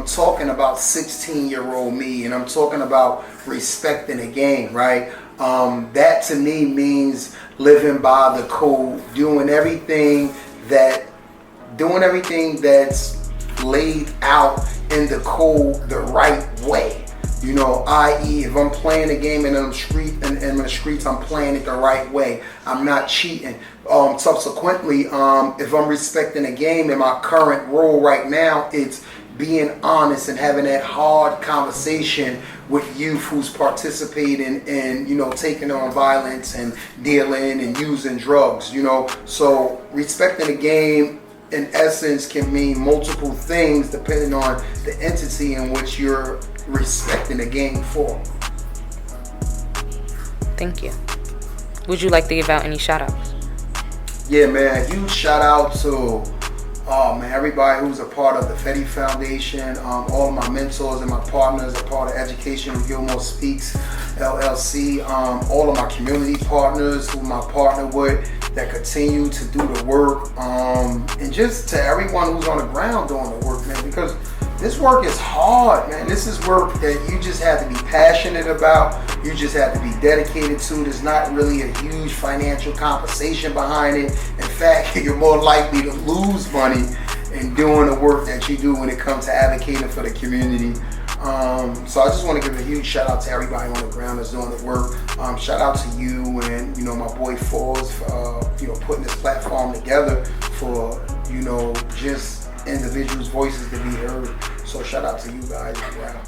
talking about 16-year-old me and I'm talking about respecting the game, right? That to me means living by the code, doing everything that's laid out in the code the right way. You know, i.e., if I'm playing a game in the streets, I'm playing it the right way. I'm not cheating. Subsequently, if I'm respecting the game in my current role right now, it's being honest and having that hard conversation with youth who's participating in, you know, taking on violence and dealing and using drugs, you know. So respecting the game in essence can mean multiple things depending on the entity in which you're respecting the game for. Thank you. Would you like to give out any shout outs? Yeah, man, huge shout out to Oh man, everybody who's a part of the Fetty Foundation, all of my mentors and my partners are part of Education with Gilmore Speaks, LLC, all of my community partners who I partner with that continue to do the work, and just to everyone who's on the ground doing the work, man, because this work is hard, man. This is work that you just have to be passionate about. You just have to be dedicated to. There's not really a huge financial compensation behind it. In fact, you're more likely to lose money in doing the work that you do when it comes to advocating for the community. So I just want to give a huge shout out to everybody on the ground that's doing the work. Shout out to you and, you know, my boy Fours for, you know, putting this platform together for, you know, just individuals' voices to be heard. So shout out to you guys as well.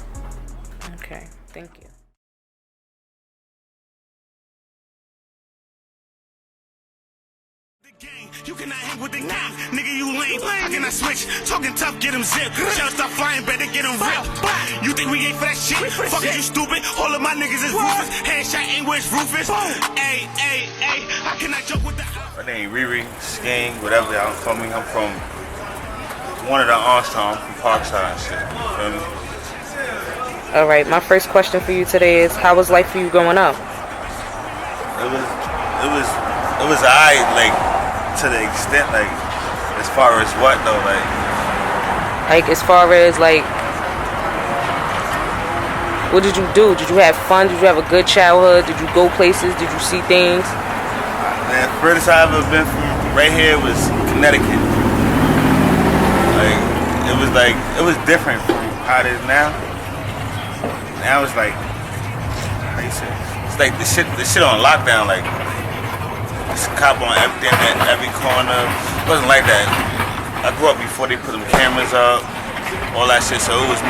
Okay, thank you. You cannot hang with the gang, nigga, you lame. I cannot switch, talking tough, get him zipped. Shells start flying, better get him ripped. You think we ain't for that shit? Fuck it, you stupid. All of my niggas is ruthless. Headshot ain't where it's ruthless. Ay, ay, ay, I cannot joke with the. My name Riri, Skang, whatever y'all call me. I'm from one of the Armstrong from Parkside and shit. Feel me? All right, my first question for you today is, how was life for you growing up? It was alright, like, to the extent, like, as far as what though, like as far as like, what did you do? Did you have fun? Did you have a good childhood? Did you go places? Did you see things? the furthest I ever been from right here was Connecticut. Like, it was different from how it is now. Now it's like, how you say, it's like the shit on lockdown, like, it's a cop on every corner. It wasn't like that. I grew up before they put them cameras up, all that shit. So it was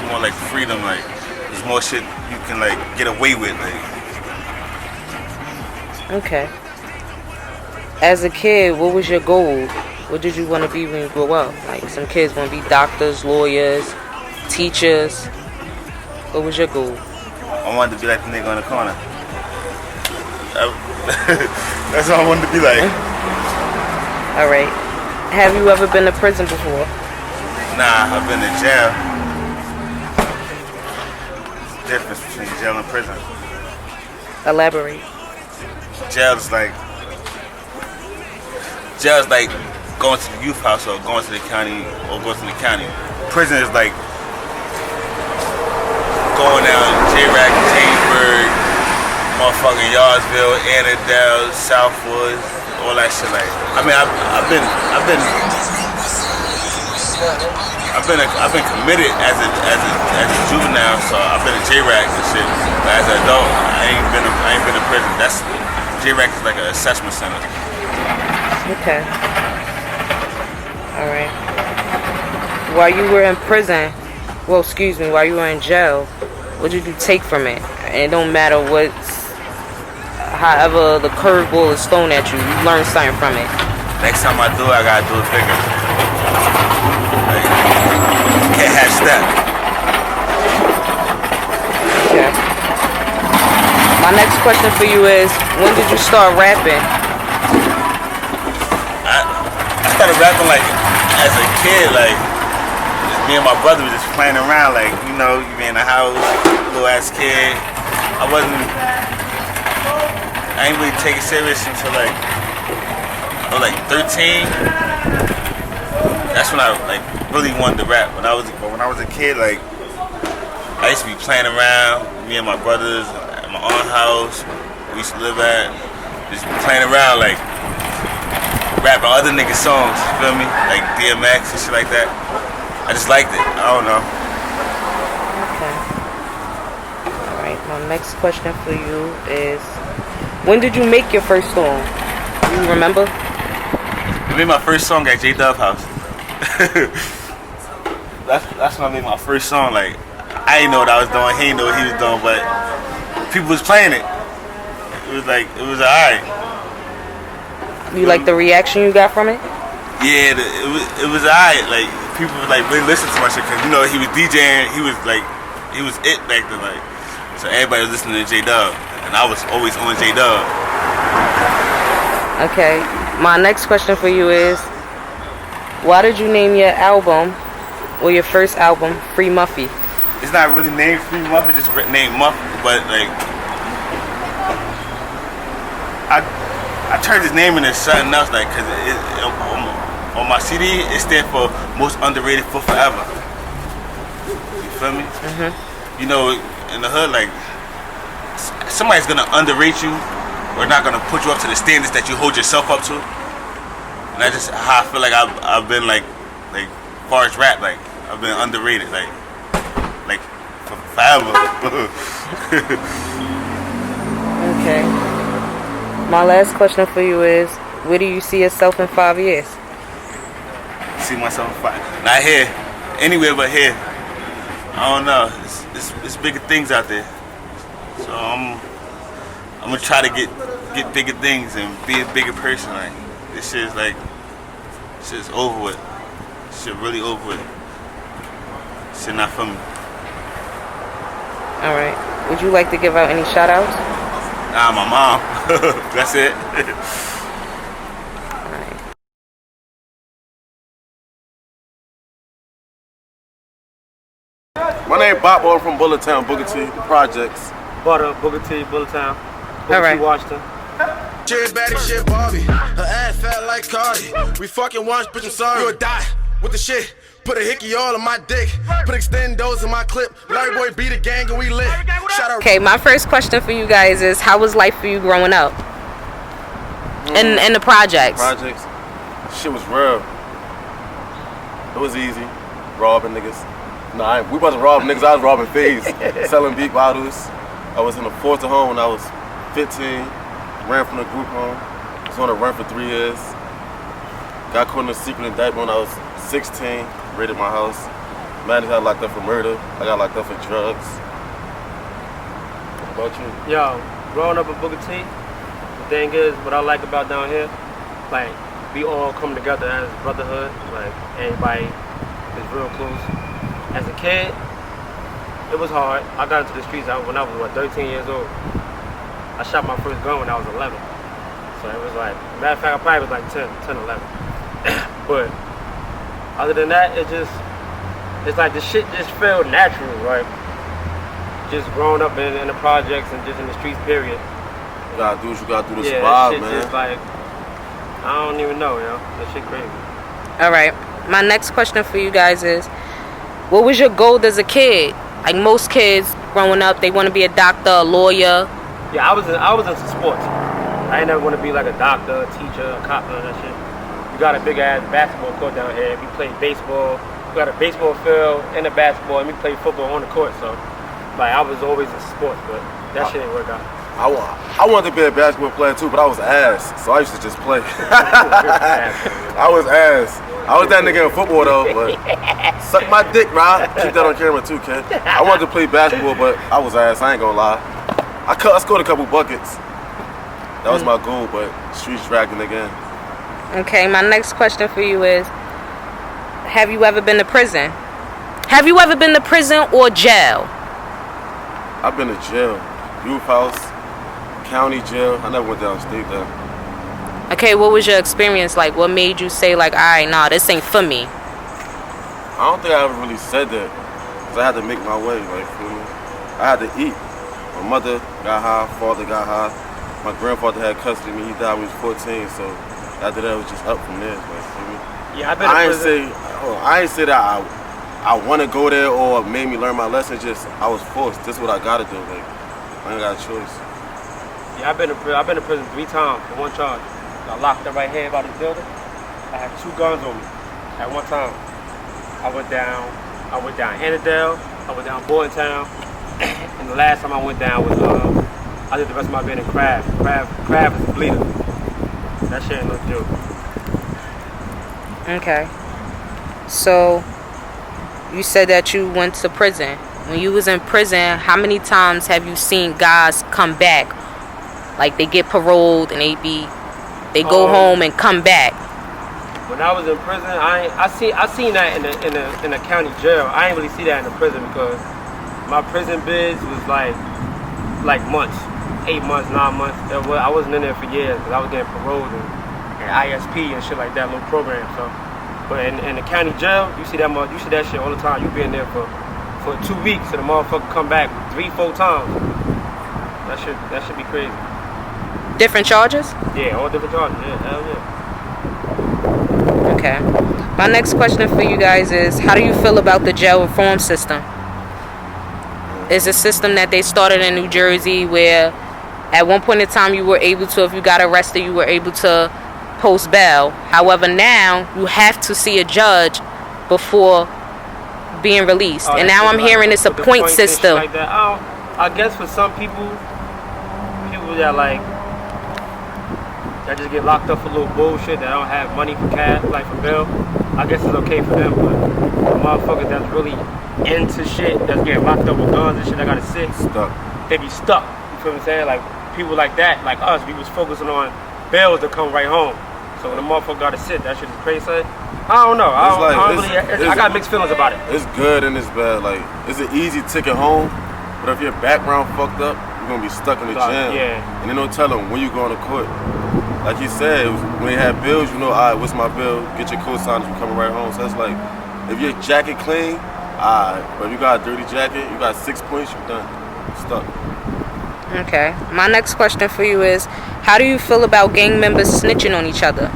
more like freedom. Like, there's more shit you can like get away with. Like. Okay. As a kid, what was your goal? What did you want to be when you grow up? Like, some kids want to be doctors, lawyers, teachers. What was your goal? I wanted to be like the nigga on the corner. That's what I wanted to be like. All right. Have you ever been to prison before? Nah, I've been in jail. There's a difference between jail and prison. Elaborate. Jail is like going to the youth house or going to the county or going to the county. Prison is like going down J-Rack, Jamesburg, motherfucking Yardsville, Annandale, Southwood, all that shit. Like, I mean, I've been committed as a juvenile, so I've been in J-Rack and shit. But as an adult, I ain't been in prison. That's J-Rack is like an assessment center. Okay. All right. While you were in prison, while you were in jail, what did you take from it? And it don't matter however the curveball is thrown at you, you learn something from it. Next time I do it, I gotta do it bigger. Like, can't have step. Okay. My next question for you is, when did you start rapping? I started rapping like as a kid, like me and my brother was just playing around, like, you know, you be in the house, little ass kid. I ain't really take it serious until like I was like 13. That's when I like really wanted to rap. When I was a kid, like I used to be playing around, me and my brothers at my own house we used to live at, just playing around, like rapping other niggas' songs, you feel me? Like DMX and shit like that. I just liked it. I don't know. Okay. Alright, my next question for you is, when did you make your first song? Do you remember? I made my first song at J-Dub house. That's when I made my first song. Like, I didn't know what I was doing, he didn't know what he was doing, but people was playing it. It was alright. You like the reaction you got from it? Yeah, it was alright. Like, people like really listened to my shit because, you know, he was DJing. He was it back then. Like, so everybody was listening to J-Dub, and I was always on J-Dub. Okay. My next question for you is, Why did you name your album or your first album Free Muffy? It's not really named Free Muffy, just named Muffy, but like I turned his name into something else, like, cause on my CD it stands for Most Underrated for Forever. You feel me? You know, in the hood, like somebody's gonna underrate you or not gonna put you up to the standards that you hold yourself up to. And that's just how I feel like I've been like as far as rap, like I've been underrated, like forever. Okay. My last question for you is, where do you see yourself in 5 years? See myself in 5. Not here, anywhere but here. I don't know. It's bigger things out there. So I'm gonna try to get bigger things and be a bigger person. Like this shit's over with. This shit really over with. This shit not for me. All right. Would you like to give out any shout outs? Nah, my mom. That's it. All right. My name Bob. I'm from Bullertown, Booker T Projects. Butter, Booker T, Bullertown, Booker All right. T, Washington. Shit baddie, shit Barbie. Her ass fat like Cardi. We fucking once, bitch, I'm sorry. You'll die with the shit. Put a hickey all on my dick. Put extendos in my clip. Larry boy beat the gang and we lit. Shout out. Okay, my first question for you guys is, how was life for you growing up? In the projects? Projects. Shit was real. It was easy. Robbing niggas. Nah, we wasn't robbing niggas. I was robbing figs. Selling beat bottles. I was in the foster home when I was 15. Ran from the group home. Was on a run for 3 years. Got caught in a secret indictment when I was 16. Raided my house. Man, got locked up for murder. I got locked up for drugs. What about you? Yo, growing up in Booker T, the thing is, what I like about down here, like, we all come together as brotherhood. Like, everybody is real close. As a kid, it was hard. I got into the streets when I was, 13 years old. I shot my first gun when I was 11. So it was like, matter of fact, I probably was like 10, 11. But other than that, it's like the shit just felt natural, right? Just growing up in the projects and just in the streets, period. You gotta do what you gotta do to Yeah, survive, shit man. just like, I don't even know, yo. That shit crazy. All right. My next question for you guys is, what was your goal as a kid? Like most kids growing up, they want to be a doctor, a lawyer. Yeah, I was into sports. I ain't never want to be like a doctor, a teacher, a cop, none of that shit. We got a big ass basketball court down here. We play baseball. We got a baseball field and a basketball, and we play football on the court. So, like, I was always in sports, but that shit didn't work out. I wanted to be a basketball player too, but I was ass, so I used to just play. I was ass. I was that nigga in football though, but suck my dick, bro. Keep that on camera too, kid. I wanted to play basketball, but I was ass. I ain't gonna lie. I scored a couple buckets. That was my goal, but streets dragging again. Okay, my next question for you is, have you ever been to prison? Have you ever been to prison or jail? I've been to jail, youth house, county jail. I never went downstate though. Okay, what was your experience like? What made you say like, all right, nah, this ain't for me? I don't think I ever really said that, because I had to make my way, like, you know? I had to eat. My mother got high, father got high. My grandfather had custody of me. He died when he was 14, so after that, it was just up from there. Like, you know? Yeah, I've been to prison. I ain't say that I want to go there or made me learn my lesson. Just I was forced. This is what I gotta do. Like, I ain't got a choice. Yeah, I've been to prison 3 times for one charge. I locked up right here by this building. I had 2 guns on me at one time. I went down Annandale. I went down Boytown. And the last time I went down was I did the rest of my bed in Crab. Crab is a bleeder. That shit ain't no joke. Okay. So, you said that you went to prison. When you was in prison, how many times have you seen guys come back? Like they get paroled and they go home and come back. When I was in prison, I seen that in the county jail. I ain't really see that in the prison because my prison bids was like months, 8 months, 9 months. I wasn't in there for years because I was getting paroled and ISP and shit like that, little program. So But in the county jail, you see that shit all the time. You be in there for 2 weeks and the motherfucker come back 3-4 times. That should be crazy. Different charges? Yeah, all different charges. Yeah, hell yeah. Okay. My next question for you guys is, how do you feel about the jail reform system? It's a system that they started in New Jersey where at one point in time you were able to, if you got arrested, you were able to post bail. However, now you have to see a judge before being released. And now I'm hearing it's a point system. Like that. I guess for some people that that just get locked up for little bullshit, that don't have money for cash, like for bail, I guess it's okay for them. But the motherfuckers that's really into shit, that's getting locked up with guns and shit, that gotta sit stuck. They be stuck. You feel what I'm saying? Like people like that, like us, we was focusing on bails to come right home. So when the motherfucker gotta sit, that shit is crazy. I don't know. I got mixed feelings about it. It's good and it's bad. Like it's an easy ticket home, but if your background fucked up, you're gonna be stuck in the jail. Yeah. And they don't tell them when you going to court. Like you said, when they have bills, you know, all right, what's my bill? Get your cosigns, you coming right home. So that's like, if your jacket clean, all right. But if you got a dirty jacket, you got 6 points, you're done. You're stuck. Okay. My next question for you is, how do you feel about gang members snitching on each other?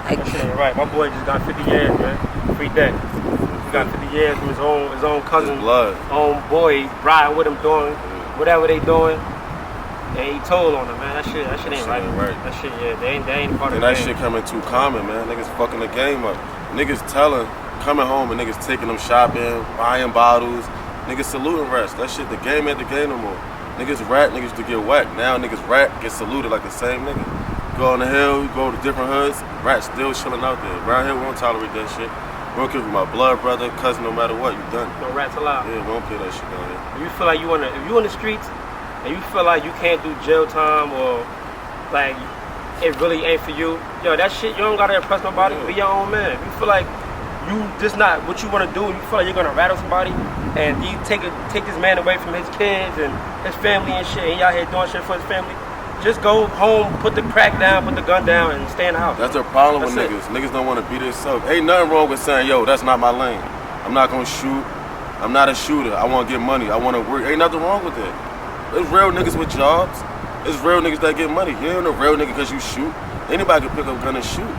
That shit ain't right. My boy just got 50 years, man. Free day. He got 50 years from his own cousin, own boy, riding with him doing whatever they doing. And he told on him, man. That shit ain't right. That shit, yeah, they ain't part of the game. And that shit coming too common, man. Niggas fucking the game up. Niggas coming home and niggas taking them shopping, buying bottles. Niggas saluting rats. That shit, the game ain't the game no more. Niggas rat, niggas to get whacked. Now niggas rat, get saluted like the same nigga. Go on the hill, you go to different hoods, rats still chilling out there. Around here, we don't tolerate that shit. We don't care if you my blood brother, cousin, no matter what, you done. No rats allowed. Yeah, we don't play that shit down here. You feel like if you in the streets and you feel like you can't do jail time or like it really ain't for you, yo, that shit, you don't gotta impress nobody. Be your own man. You feel like you just not what you wanna do, you feel like you're gonna rattle somebody and you take this man away from his kids and his family and shit, and y'all here doing shit for his family. Just go home, put the crack down, put the gun down, and stay in the house. That's the problem with niggas. Niggas don't want to be themselves. Ain't nothing wrong with saying, yo, that's not my lane. I'm not gonna shoot. I'm not a shooter. I want to get money. I want to work. Ain't nothing wrong with that. There's real niggas with jobs. There's real niggas that get money. You ain't a real nigga because you shoot. Anybody can pick up a gun and shoot.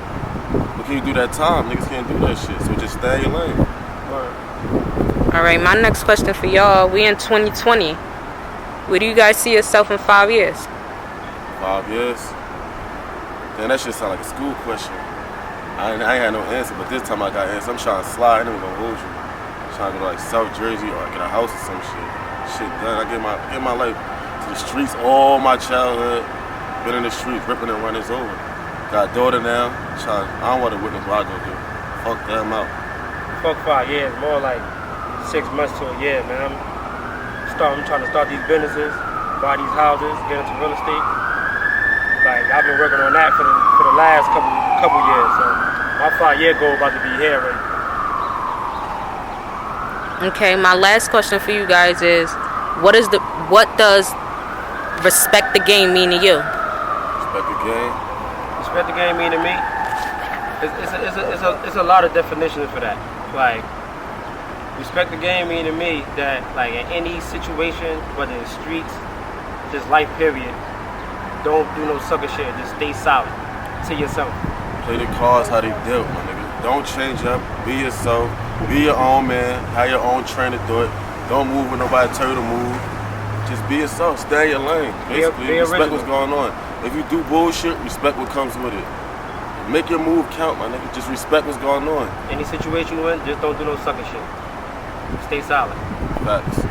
But can you do that time? Niggas can't do that shit. So just stay in your lane. All right, my next question for y'all. We in 2020. Where do you guys see yourself in 5 years? 5 years? Damn, that shit sound like a school question. I ain't had no answer, but this time I got an answer. I'm trying to slide. I ain't even gonna hold you. I'm trying to go to like South Jersey or get a house or some shit. Shit done. I get my life to the streets all my childhood. Been in the streets, ripping and running over. Got a daughter now. I don't want to witness what I go do. Fuck them out. Fuck 5 years. More like 6 months to a year, man. I'm trying to start these businesses, buy these houses, get into real estate. Like I've been working on that for the last couple years, so my 5-year goal about to be here already. Okay, my last question for you guys is, what does respect the game mean to you? Respect the game. Respect the game mean to me. It's a lot of definitions for that. Like respect the game mean to me that like in any situation, whether in the streets, just life period. Don't do no sucker shit. Just stay solid to yourself. Play the cards how they dealt, my nigga. Don't change up. Be yourself. Be your own man. Have your own trainer do it. Don't move when nobody tell you to move. Just be yourself. Stay in your lane. Basically, respect what's going on. If you do bullshit, respect what comes with it. Make your move count, my nigga. Just respect what's going on. Any situation you in, just don't do no sucker shit. Stay solid. Facts.